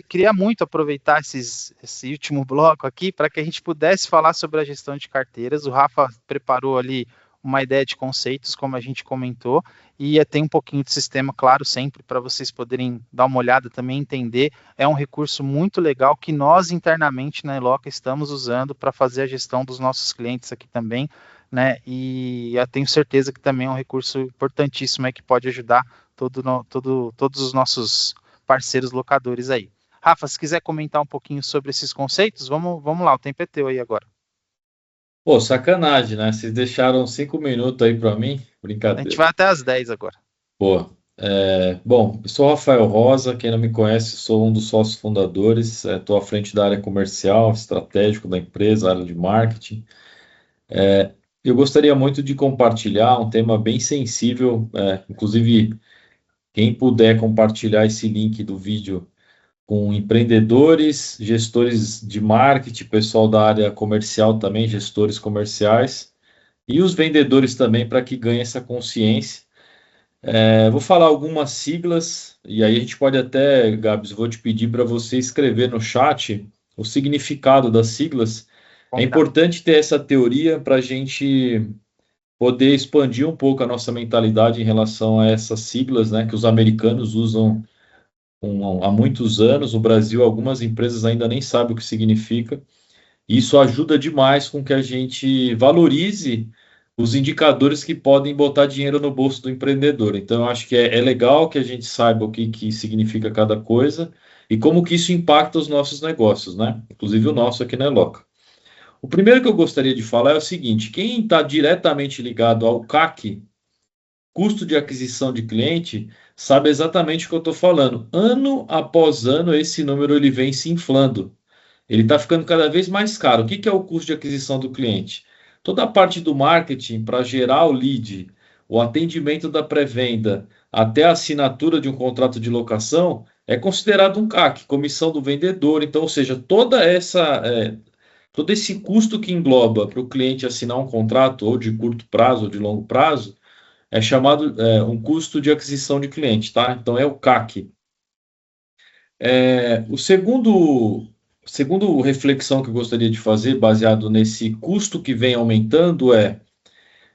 Speaker 1: queria muito aproveitar esse último bloco aqui para que a gente pudesse falar sobre a gestão de carteiras. O Rafa preparou ali uma ideia de conceitos, como a gente comentou, e tem um pouquinho de sistema, claro, sempre para vocês poderem dar uma olhada também, entender. É um recurso muito legal que nós internamente na Eloca estamos usando para fazer a gestão dos nossos clientes aqui também, né? E eu tenho certeza que também é um recurso importantíssimo aí que pode ajudar todos os nossos parceiros locadores aí. Rafa, se quiser comentar um pouquinho sobre esses conceitos, vamos lá, o tempo é teu aí agora.
Speaker 2: Pô, sacanagem, né? Vocês deixaram 5 minutos aí para mim,
Speaker 1: A
Speaker 2: brincadeira.
Speaker 1: gente vai até às 10 agora.
Speaker 2: Pô, bom, eu sou Rafael Rosa, quem não me conhece, sou um dos sócios fundadores, estou à frente da área comercial, estratégico da empresa, área de marketing. Eu gostaria muito de compartilhar um tema bem sensível, inclusive quem puder compartilhar esse link do vídeo com empreendedores, gestores de marketing, pessoal da área comercial também, gestores comerciais, e os vendedores também, para que ganhem essa consciência. Vou falar algumas siglas, e aí a gente pode até, Gabs, vou te pedir para você escrever no chat o significado das siglas. É importante ter essa teoria para a gente poder expandir um pouco a nossa mentalidade em relação a essas siglas, né, que os americanos usam há muitos anos. No Brasil, algumas empresas ainda nem sabem o que significa. Isso ajuda demais com que a gente valorize os indicadores que podem botar dinheiro no bolso do empreendedor. Então, eu acho que é legal que a gente saiba o que significa cada coisa e como que isso impacta os nossos negócios, né? Inclusive o nosso aqui na Eloca. O primeiro que eu gostaria de falar é o seguinte: quem está diretamente ligado ao CAC, custo de aquisição de cliente, sabe exatamente o que eu estou falando. Ano após ano, esse número ele vem se inflando. Ele está ficando cada vez mais caro. O que é o custo de aquisição do cliente? Toda a parte do marketing para gerar o lead, o atendimento da pré-venda, até a assinatura de um contrato de locação, é considerado um CAC, comissão do vendedor. Então, ou seja, todo esse custo que engloba para o cliente assinar um contrato, ou de curto prazo ou de longo prazo, é chamado um custo de aquisição de cliente, tá? Então é o CAC. O segundo reflexão que eu gostaria de fazer, baseado nesse custo que vem aumentando,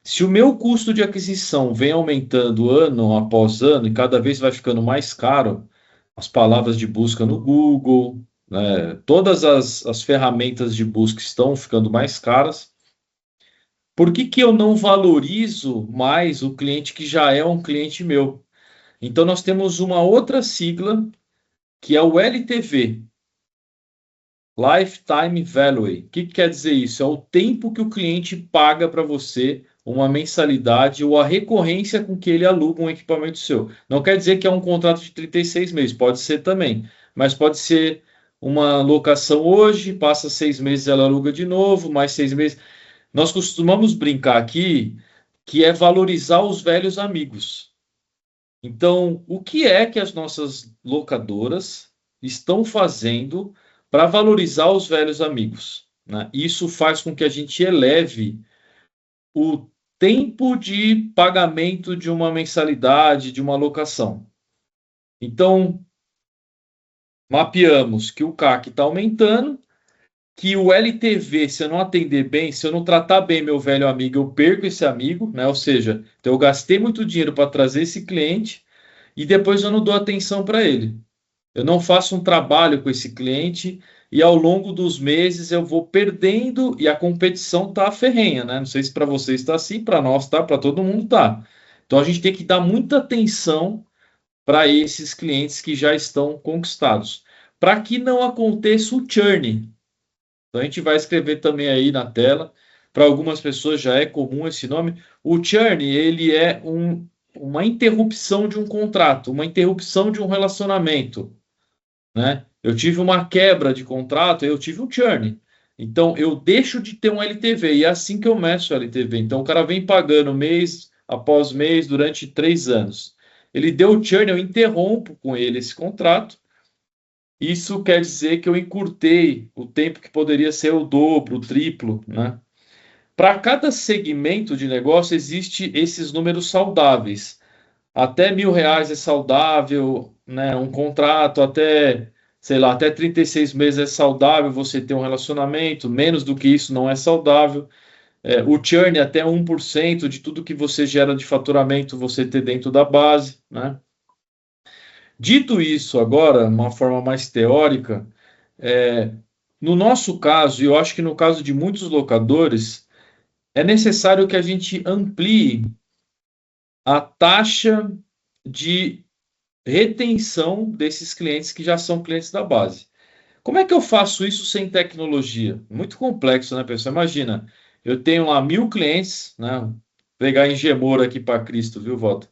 Speaker 2: se o meu custo de aquisição vem aumentando ano após ano e cada vez vai ficando mais caro, as palavras de busca no Google, né, todas as ferramentas de busca estão ficando mais caras. Por que eu não valorizo mais o cliente que já é um cliente meu? Então, nós temos uma outra sigla, que é o LTV, Lifetime Value. O que quer dizer isso? É o tempo que o cliente paga para você uma mensalidade ou a recorrência com que ele aluga um equipamento seu. Não quer dizer que é um contrato de 36 meses, pode ser também, mas pode ser uma locação hoje, passa 6 meses, ela aluga de novo, mais 6 meses. Nós costumamos brincar aqui que é valorizar os velhos amigos. Então, o que é que as nossas locadoras estão fazendo para valorizar os velhos amigos, né? Isso faz com que a gente eleve o tempo de pagamento de uma mensalidade, de uma locação. Então, mapeamos que o CAC está aumentando que o LTV, se eu não atender bem, se eu não tratar bem meu velho amigo, eu perco esse amigo, né? Ou seja, então eu gastei muito dinheiro para trazer esse cliente e depois eu não dou atenção para ele. Eu não faço um trabalho com esse cliente e ao longo dos meses eu vou perdendo e a competição tá ferrenha, né? Não sei se para vocês está assim, para nós tá, para todo mundo tá. Então a gente tem que dar muita atenção para esses clientes que já estão conquistados, para que não aconteça o churn. Então a gente vai escrever também aí na tela. Para algumas pessoas já é comum esse nome. O churn, ele é uma interrupção de um contrato, uma interrupção de um relacionamento, né? Eu tive uma quebra de contrato, eu tive um churn. Então eu deixo de ter um LTV e é assim que eu meço o LTV. Então o cara vem pagando mês após mês durante 3 anos. Ele deu o churn, eu interrompo com ele esse contrato. Isso quer dizer que eu encurtei o tempo que poderia ser o dobro, o triplo, né? Para cada segmento de negócio existe esses números saudáveis. Até R$ 1.000 é saudável, né? Um contrato até, sei lá, até 36 meses é saudável você ter um relacionamento, menos do que isso não é saudável. O churn até 1% de tudo que você gera de faturamento você ter dentro da base, né? Dito isso agora, uma forma mais teórica, no nosso caso, e eu acho que no caso de muitos locadores, é necessário que a gente amplie a taxa de retenção desses clientes que já são clientes da base. Como é que eu faço isso sem tecnologia? Muito complexo, né, pessoal? Imagina, eu tenho lá 1.000 clientes, né? Vou pegar em Gemor aqui para Cristo, viu, Walter?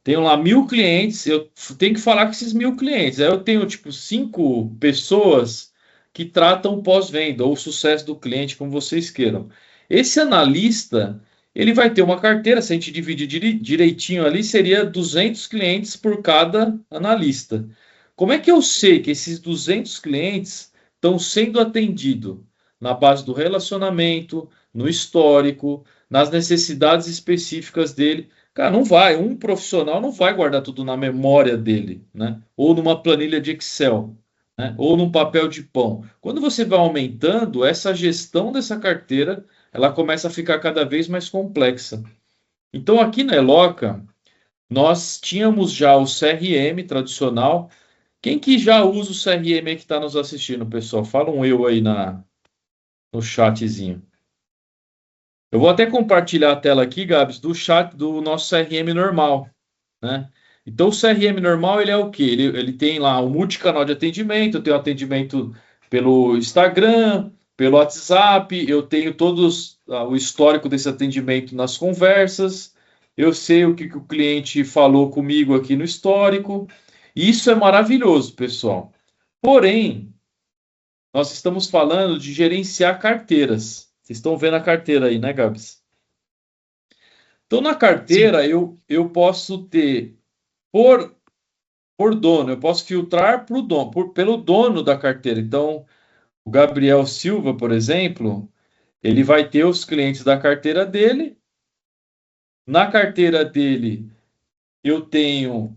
Speaker 2: Tenho lá 1.000 clientes, eu tenho que falar com esses 1.000 clientes. Aí eu tenho, tipo, 5 pessoas que tratam o pós-venda ou o sucesso do cliente, como vocês queiram. Esse analista, ele vai ter uma carteira, se a gente dividir direitinho ali, seria 200 clientes por cada analista. Como é que eu sei que esses 200 clientes estão sendo atendidos na base do relacionamento, no histórico, nas necessidades específicas dele? Cara, não vai. Um profissional não vai guardar tudo na memória dele, né? Ou numa planilha de Excel, né? Ou num papel de pão. Quando você vai aumentando, essa gestão dessa carteira, ela começa a ficar cada vez mais complexa. Então, aqui na Eloca, nós tínhamos já o CRM tradicional. Quem que já usa o CRM aí que está nos assistindo, pessoal? Fala um eu aí no chatzinho. Eu vou até compartilhar a tela aqui, Gabs, do chat do nosso CRM normal, né? Então, o CRM normal, ele é o quê? Ele tem lá um multicanal de atendimento, eu tenho atendimento pelo Instagram, pelo WhatsApp, eu tenho todos o histórico desse atendimento nas conversas, eu sei o que o cliente falou comigo aqui no histórico, e isso é maravilhoso, pessoal. Porém, nós estamos falando de gerenciar carteiras. Vocês estão vendo a carteira aí, né, Gabs? Então, na carteira, eu posso ter por dono, eu posso filtrar pelo dono da carteira. Então, o Gabriel Silva, por exemplo, ele vai ter os clientes da carteira dele. Na carteira dele, eu tenho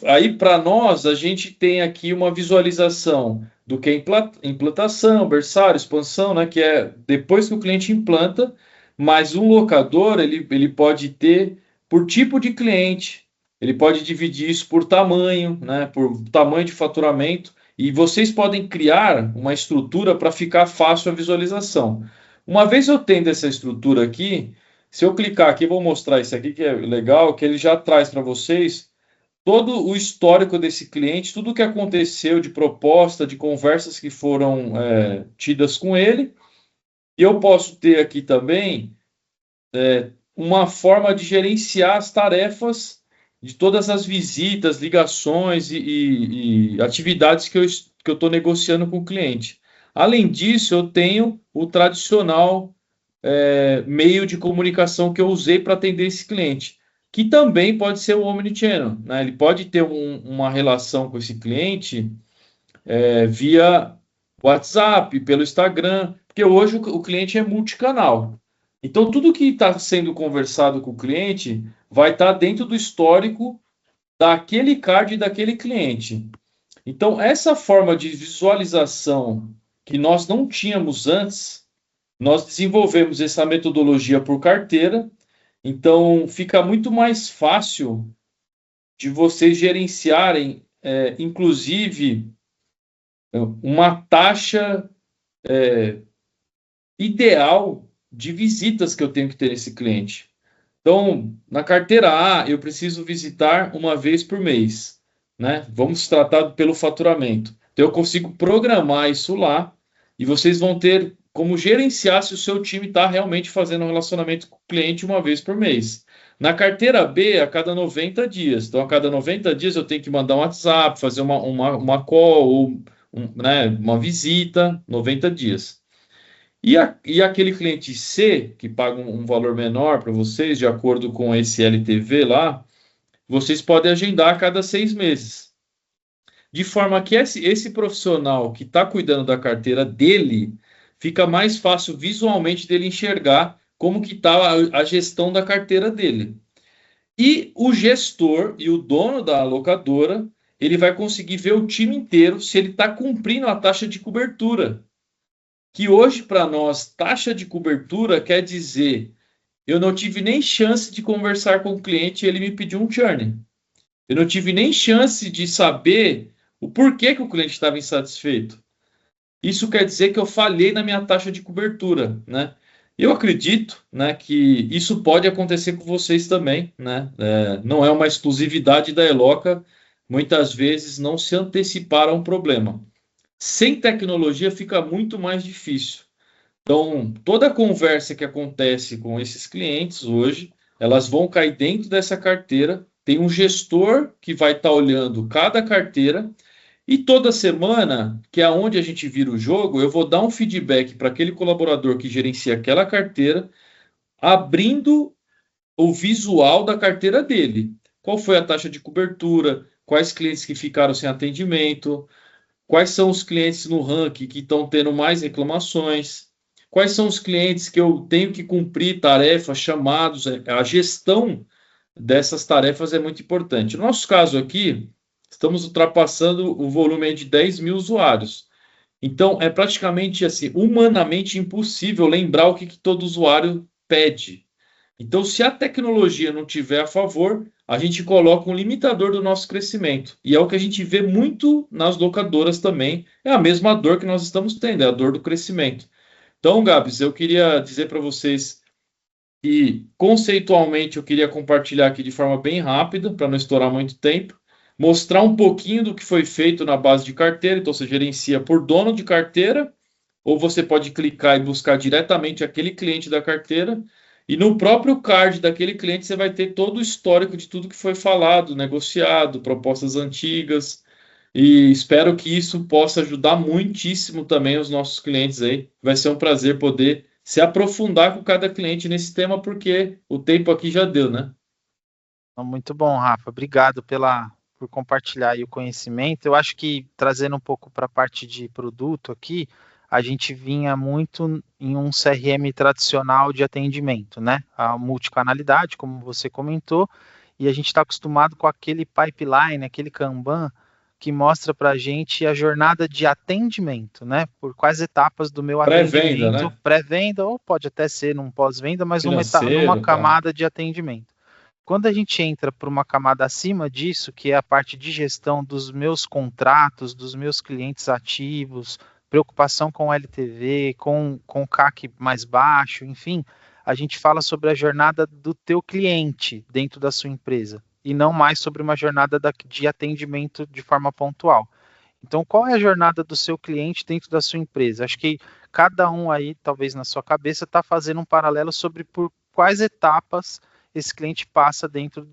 Speaker 2: aí para nós a gente tem aqui uma visualização do que é implantação, berçário, expansão, né, que é depois que o cliente implanta, mas um locador ele pode ter por tipo de cliente, ele pode dividir isso por tamanho, né, por tamanho de faturamento, e vocês podem criar uma estrutura para ficar fácil a visualização. Uma vez eu tendo essa estrutura aqui, se eu clicar aqui, vou mostrar isso aqui que é legal, que ele já traz para vocês todo o histórico desse cliente, tudo o que aconteceu de proposta, de conversas que foram tidas com ele. E eu posso ter aqui também uma forma de gerenciar as tarefas de todas as visitas, ligações e atividades que eu estou negociando com o cliente. Além disso, eu tenho o tradicional meio de comunicação que eu usei para atender esse cliente, que também pode ser o Omnichannel, né? Ele pode ter uma relação com esse cliente via WhatsApp, pelo Instagram, porque hoje o cliente é multicanal. Então, tudo que está sendo conversado com o cliente vai estar dentro do histórico daquele card e daquele cliente. Então, essa forma de visualização que nós não tínhamos antes. Nós desenvolvemos essa metodologia por carteira, então fica muito mais fácil de vocês gerenciarem, inclusive, uma taxa ideal de visitas que eu tenho que ter nesse cliente. Então, na carteira A, eu preciso visitar uma vez por mês, né? Vamos tratar pelo faturamento. Então, eu consigo programar isso lá e vocês vão ter como gerenciar se o seu time está realmente fazendo um relacionamento com o cliente uma vez por mês. Na carteira B, a cada 90 dias. Então, a cada 90 dias eu tenho que mandar um WhatsApp, fazer uma call, ou né, uma visita, 90 dias. E aquele cliente C, que paga um valor menor para vocês, de acordo com esse LTV lá, vocês podem agendar a cada 6 meses. De forma que esse profissional que está cuidando da carteira dele, fica mais fácil visualmente dele enxergar como que está a gestão da carteira dele. E o gestor e o dono da locadora, ele vai conseguir ver o time inteiro se ele está cumprindo a taxa de cobertura. Que hoje, para nós, taxa de cobertura quer dizer eu não tive nem chance de conversar com o cliente e ele me pediu um churn. Eu não tive nem chance de saber o porquê que o cliente estava insatisfeito. Isso quer dizer que eu falhei na minha taxa de cobertura, né? Eu acredito, né, que isso pode acontecer com vocês também, né? Não é uma exclusividade da Eloqa, muitas vezes não se antecipar a um problema. Sem tecnologia fica muito mais difícil. Então, toda a conversa que acontece com esses clientes hoje, elas vão cair dentro dessa carteira. Tem um gestor que vai estar olhando cada carteira e toda semana, que é onde a gente vira o jogo, eu vou dar um feedback para aquele colaborador que gerencia aquela carteira, abrindo o visual da carteira dele. Qual foi a taxa de cobertura? Quais clientes que ficaram sem atendimento? Quais são os clientes no ranking que estão tendo mais reclamações? Quais são os clientes que eu tenho que cumprir tarefas, chamados? A gestão dessas tarefas é muito importante. No nosso caso aqui, estamos ultrapassando o volume de 10 mil usuários. Então, é praticamente assim, humanamente impossível lembrar o que todo usuário pede. Então, se a tecnologia não tiver a favor, a gente coloca um limitador do nosso crescimento. E é o que a gente vê muito nas locadoras também. É a mesma dor que nós estamos tendo, é a dor do crescimento. Então, Gabs, eu queria dizer para vocês que, conceitualmente, eu queria compartilhar aqui de forma bem rápida, para não estourar muito tempo, mostrar um pouquinho do que foi feito na base de carteira. Então, você gerencia por dono de carteira, ou você pode clicar e buscar diretamente aquele cliente da carteira. E no próprio card daquele cliente você vai ter todo o histórico de tudo que foi falado, negociado, propostas antigas. E espero que isso possa ajudar muitíssimo também os nossos clientes aí. Vai ser um prazer poder se aprofundar com cada cliente nesse tema, porque o tempo aqui já deu, né?
Speaker 1: Muito bom, Rafa. Obrigado por compartilhar aí o conhecimento. Eu acho que, trazendo um pouco para a parte de produto aqui, a gente vinha muito em um CRM tradicional de atendimento, né? A multicanalidade, como você comentou, e a gente está acostumado com aquele pipeline, aquele Kanban, que mostra para a gente a jornada de atendimento, né? Por quais etapas do meu
Speaker 2: Pré-venda,
Speaker 1: atendimento,
Speaker 2: né?
Speaker 1: Pré-venda, ou pode até ser num pós-venda, mas numa
Speaker 2: Financeiro,
Speaker 1: camada de atendimento. Quando a gente entra para uma camada acima disso, que é a parte de gestão dos meus contratos, dos meus clientes ativos, preocupação com LTV, com CAC mais baixo, enfim, a gente fala sobre a jornada do teu cliente dentro da sua empresa e não mais sobre uma jornada de atendimento de forma pontual. Então, qual é a jornada do seu cliente dentro da sua empresa? Acho que cada um aí, talvez na sua cabeça, está fazendo um paralelo sobre por quais etapas esse cliente passa dentro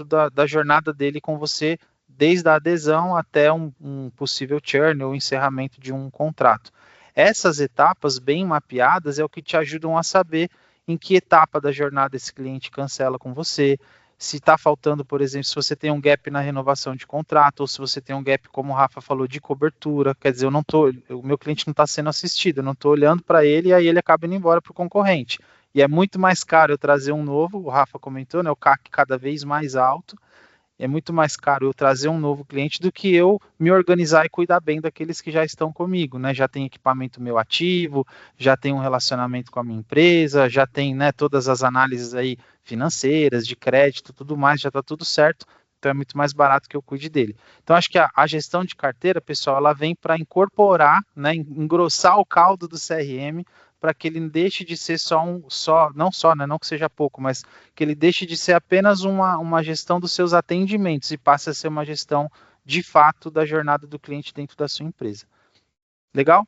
Speaker 1: da jornada dele com você, desde a adesão até um possível churn ou encerramento de um contrato. Essas etapas bem mapeadas é o que te ajudam a saber em que etapa da jornada esse cliente cancela com você, se está faltando, por exemplo, se você tem um gap na renovação de contrato, ou se você tem um gap, como o Rafa falou, de cobertura, quer dizer, o meu cliente não está sendo assistido, eu não estou olhando para ele e aí ele acaba indo embora para o concorrente. E é muito mais caro eu trazer um novo, o Rafa comentou, né, o CAC cada vez mais alto, é muito mais caro eu trazer um novo cliente do que eu me organizar e cuidar bem daqueles que já estão comigo, né? Já tem equipamento meu ativo, já tem um relacionamento com a minha empresa, já tem, né, todas as análises aí financeiras, de crédito, tudo mais, já está tudo certo. Então é muito mais barato que eu cuide dele. Então acho que a gestão de carteira, pessoal, ela vem para incorporar, né, engrossar o caldo do CRM para que ele deixe de ser né, não que seja pouco, mas que ele deixe de ser apenas uma gestão dos seus atendimentos e passe a ser uma gestão de fato da jornada do cliente dentro da sua empresa. Legal?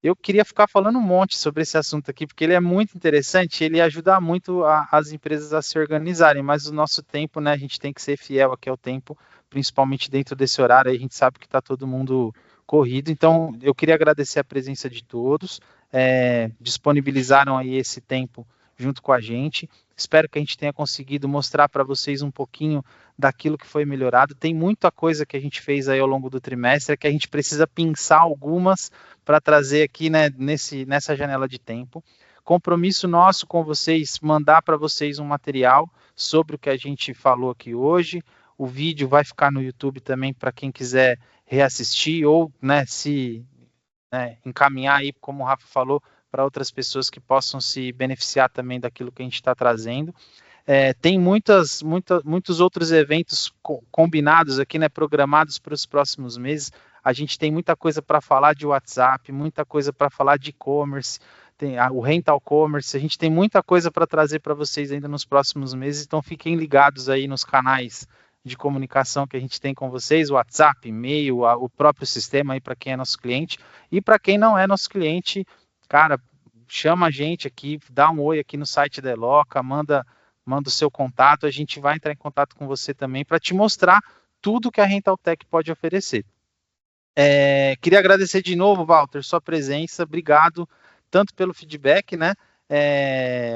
Speaker 1: Eu queria ficar falando um monte sobre esse assunto aqui, porque ele é muito interessante, ele ajuda muito as empresas a se organizarem, mas o nosso tempo, né, a gente tem que ser fiel aqui ao tempo, principalmente dentro desse horário, a gente sabe que está todo mundo corrido, então eu queria agradecer a presença de todos, disponibilizaram aí esse tempo junto com a gente, espero que a gente tenha conseguido mostrar para vocês um pouquinho daquilo que foi melhorado, tem muita coisa que a gente fez aí ao longo do trimestre, que a gente precisa pensar algumas para trazer aqui, né, nessa janela de tempo. Compromisso nosso com vocês, mandar para vocês um material sobre o que a gente falou aqui hoje. O vídeo vai ficar no YouTube também para quem quiser reassistir ou, né, encaminhar aí, como o Rafa falou, para outras pessoas que possam se beneficiar também daquilo que a gente está trazendo. Tem muitos outros eventos combinados aqui, né, programados para os próximos meses. A gente tem muita coisa para falar de WhatsApp, muita coisa para falar de e-commerce, tem o rental commerce, a gente tem muita coisa para trazer para vocês ainda nos próximos meses, então fiquem ligados aí nos canais de comunicação que a gente tem com vocês, o WhatsApp, e-mail, o próprio sistema aí para quem é nosso cliente, e para quem não é nosso cliente, cara, chama a gente aqui, dá um oi aqui no site da Eloca, manda o seu contato, a gente vai entrar em contato com você também para te mostrar tudo que a Rentaltech pode oferecer. Queria agradecer de novo, Walter, sua presença, obrigado tanto pelo feedback, né?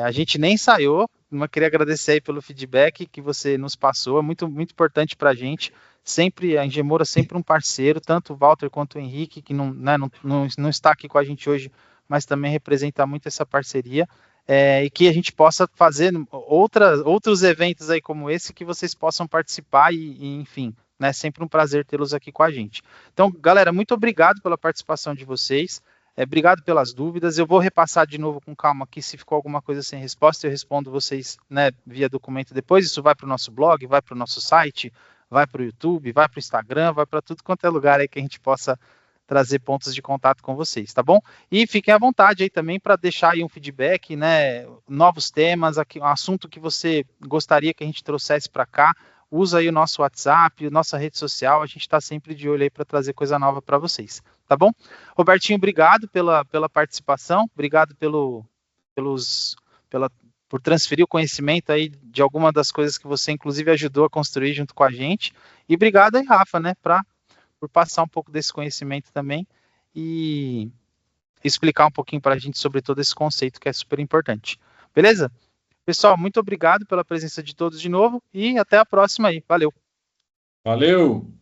Speaker 1: A gente nem ensaiou, mas queria agradecer aí pelo feedback que você nos passou, é muito, muito importante para a gente. Sempre, a Engemora sempre um parceiro, tanto o Walter quanto o Henrique, que não está aqui com a gente hoje, mas também representa muito essa parceria. E que a gente possa fazer outros eventos aí como esse, que vocês possam participar e enfim, né, sempre um prazer tê-los aqui com a gente. Então, galera, muito obrigado pela participação de vocês, obrigado pelas dúvidas, eu vou repassar de novo com calma aqui, se ficou alguma coisa sem resposta, eu respondo vocês, né, via documento depois, isso vai para o nosso blog, vai para o nosso site, vai para o YouTube, vai para o Instagram, vai para tudo quanto é lugar aí que a gente possa trazer pontos de contato com vocês, tá bom? E fiquem à vontade aí também para deixar aí um feedback, né, novos temas, aqui, um assunto que você gostaria que a gente trouxesse para cá, usa aí o nosso WhatsApp, nossa rede social, a gente está sempre de olho aí para trazer coisa nova para vocês, tá bom? Robertinho, obrigado pela participação, obrigado por transferir o conhecimento aí de alguma das coisas que você inclusive ajudou a construir junto com a gente, e obrigado aí, Rafa, né, por passar um pouco desse conhecimento também e explicar um pouquinho para a gente sobre todo esse conceito que é super importante. Beleza? Pessoal, muito obrigado pela presença de todos de novo e até a próxima aí. Valeu!
Speaker 2: Valeu!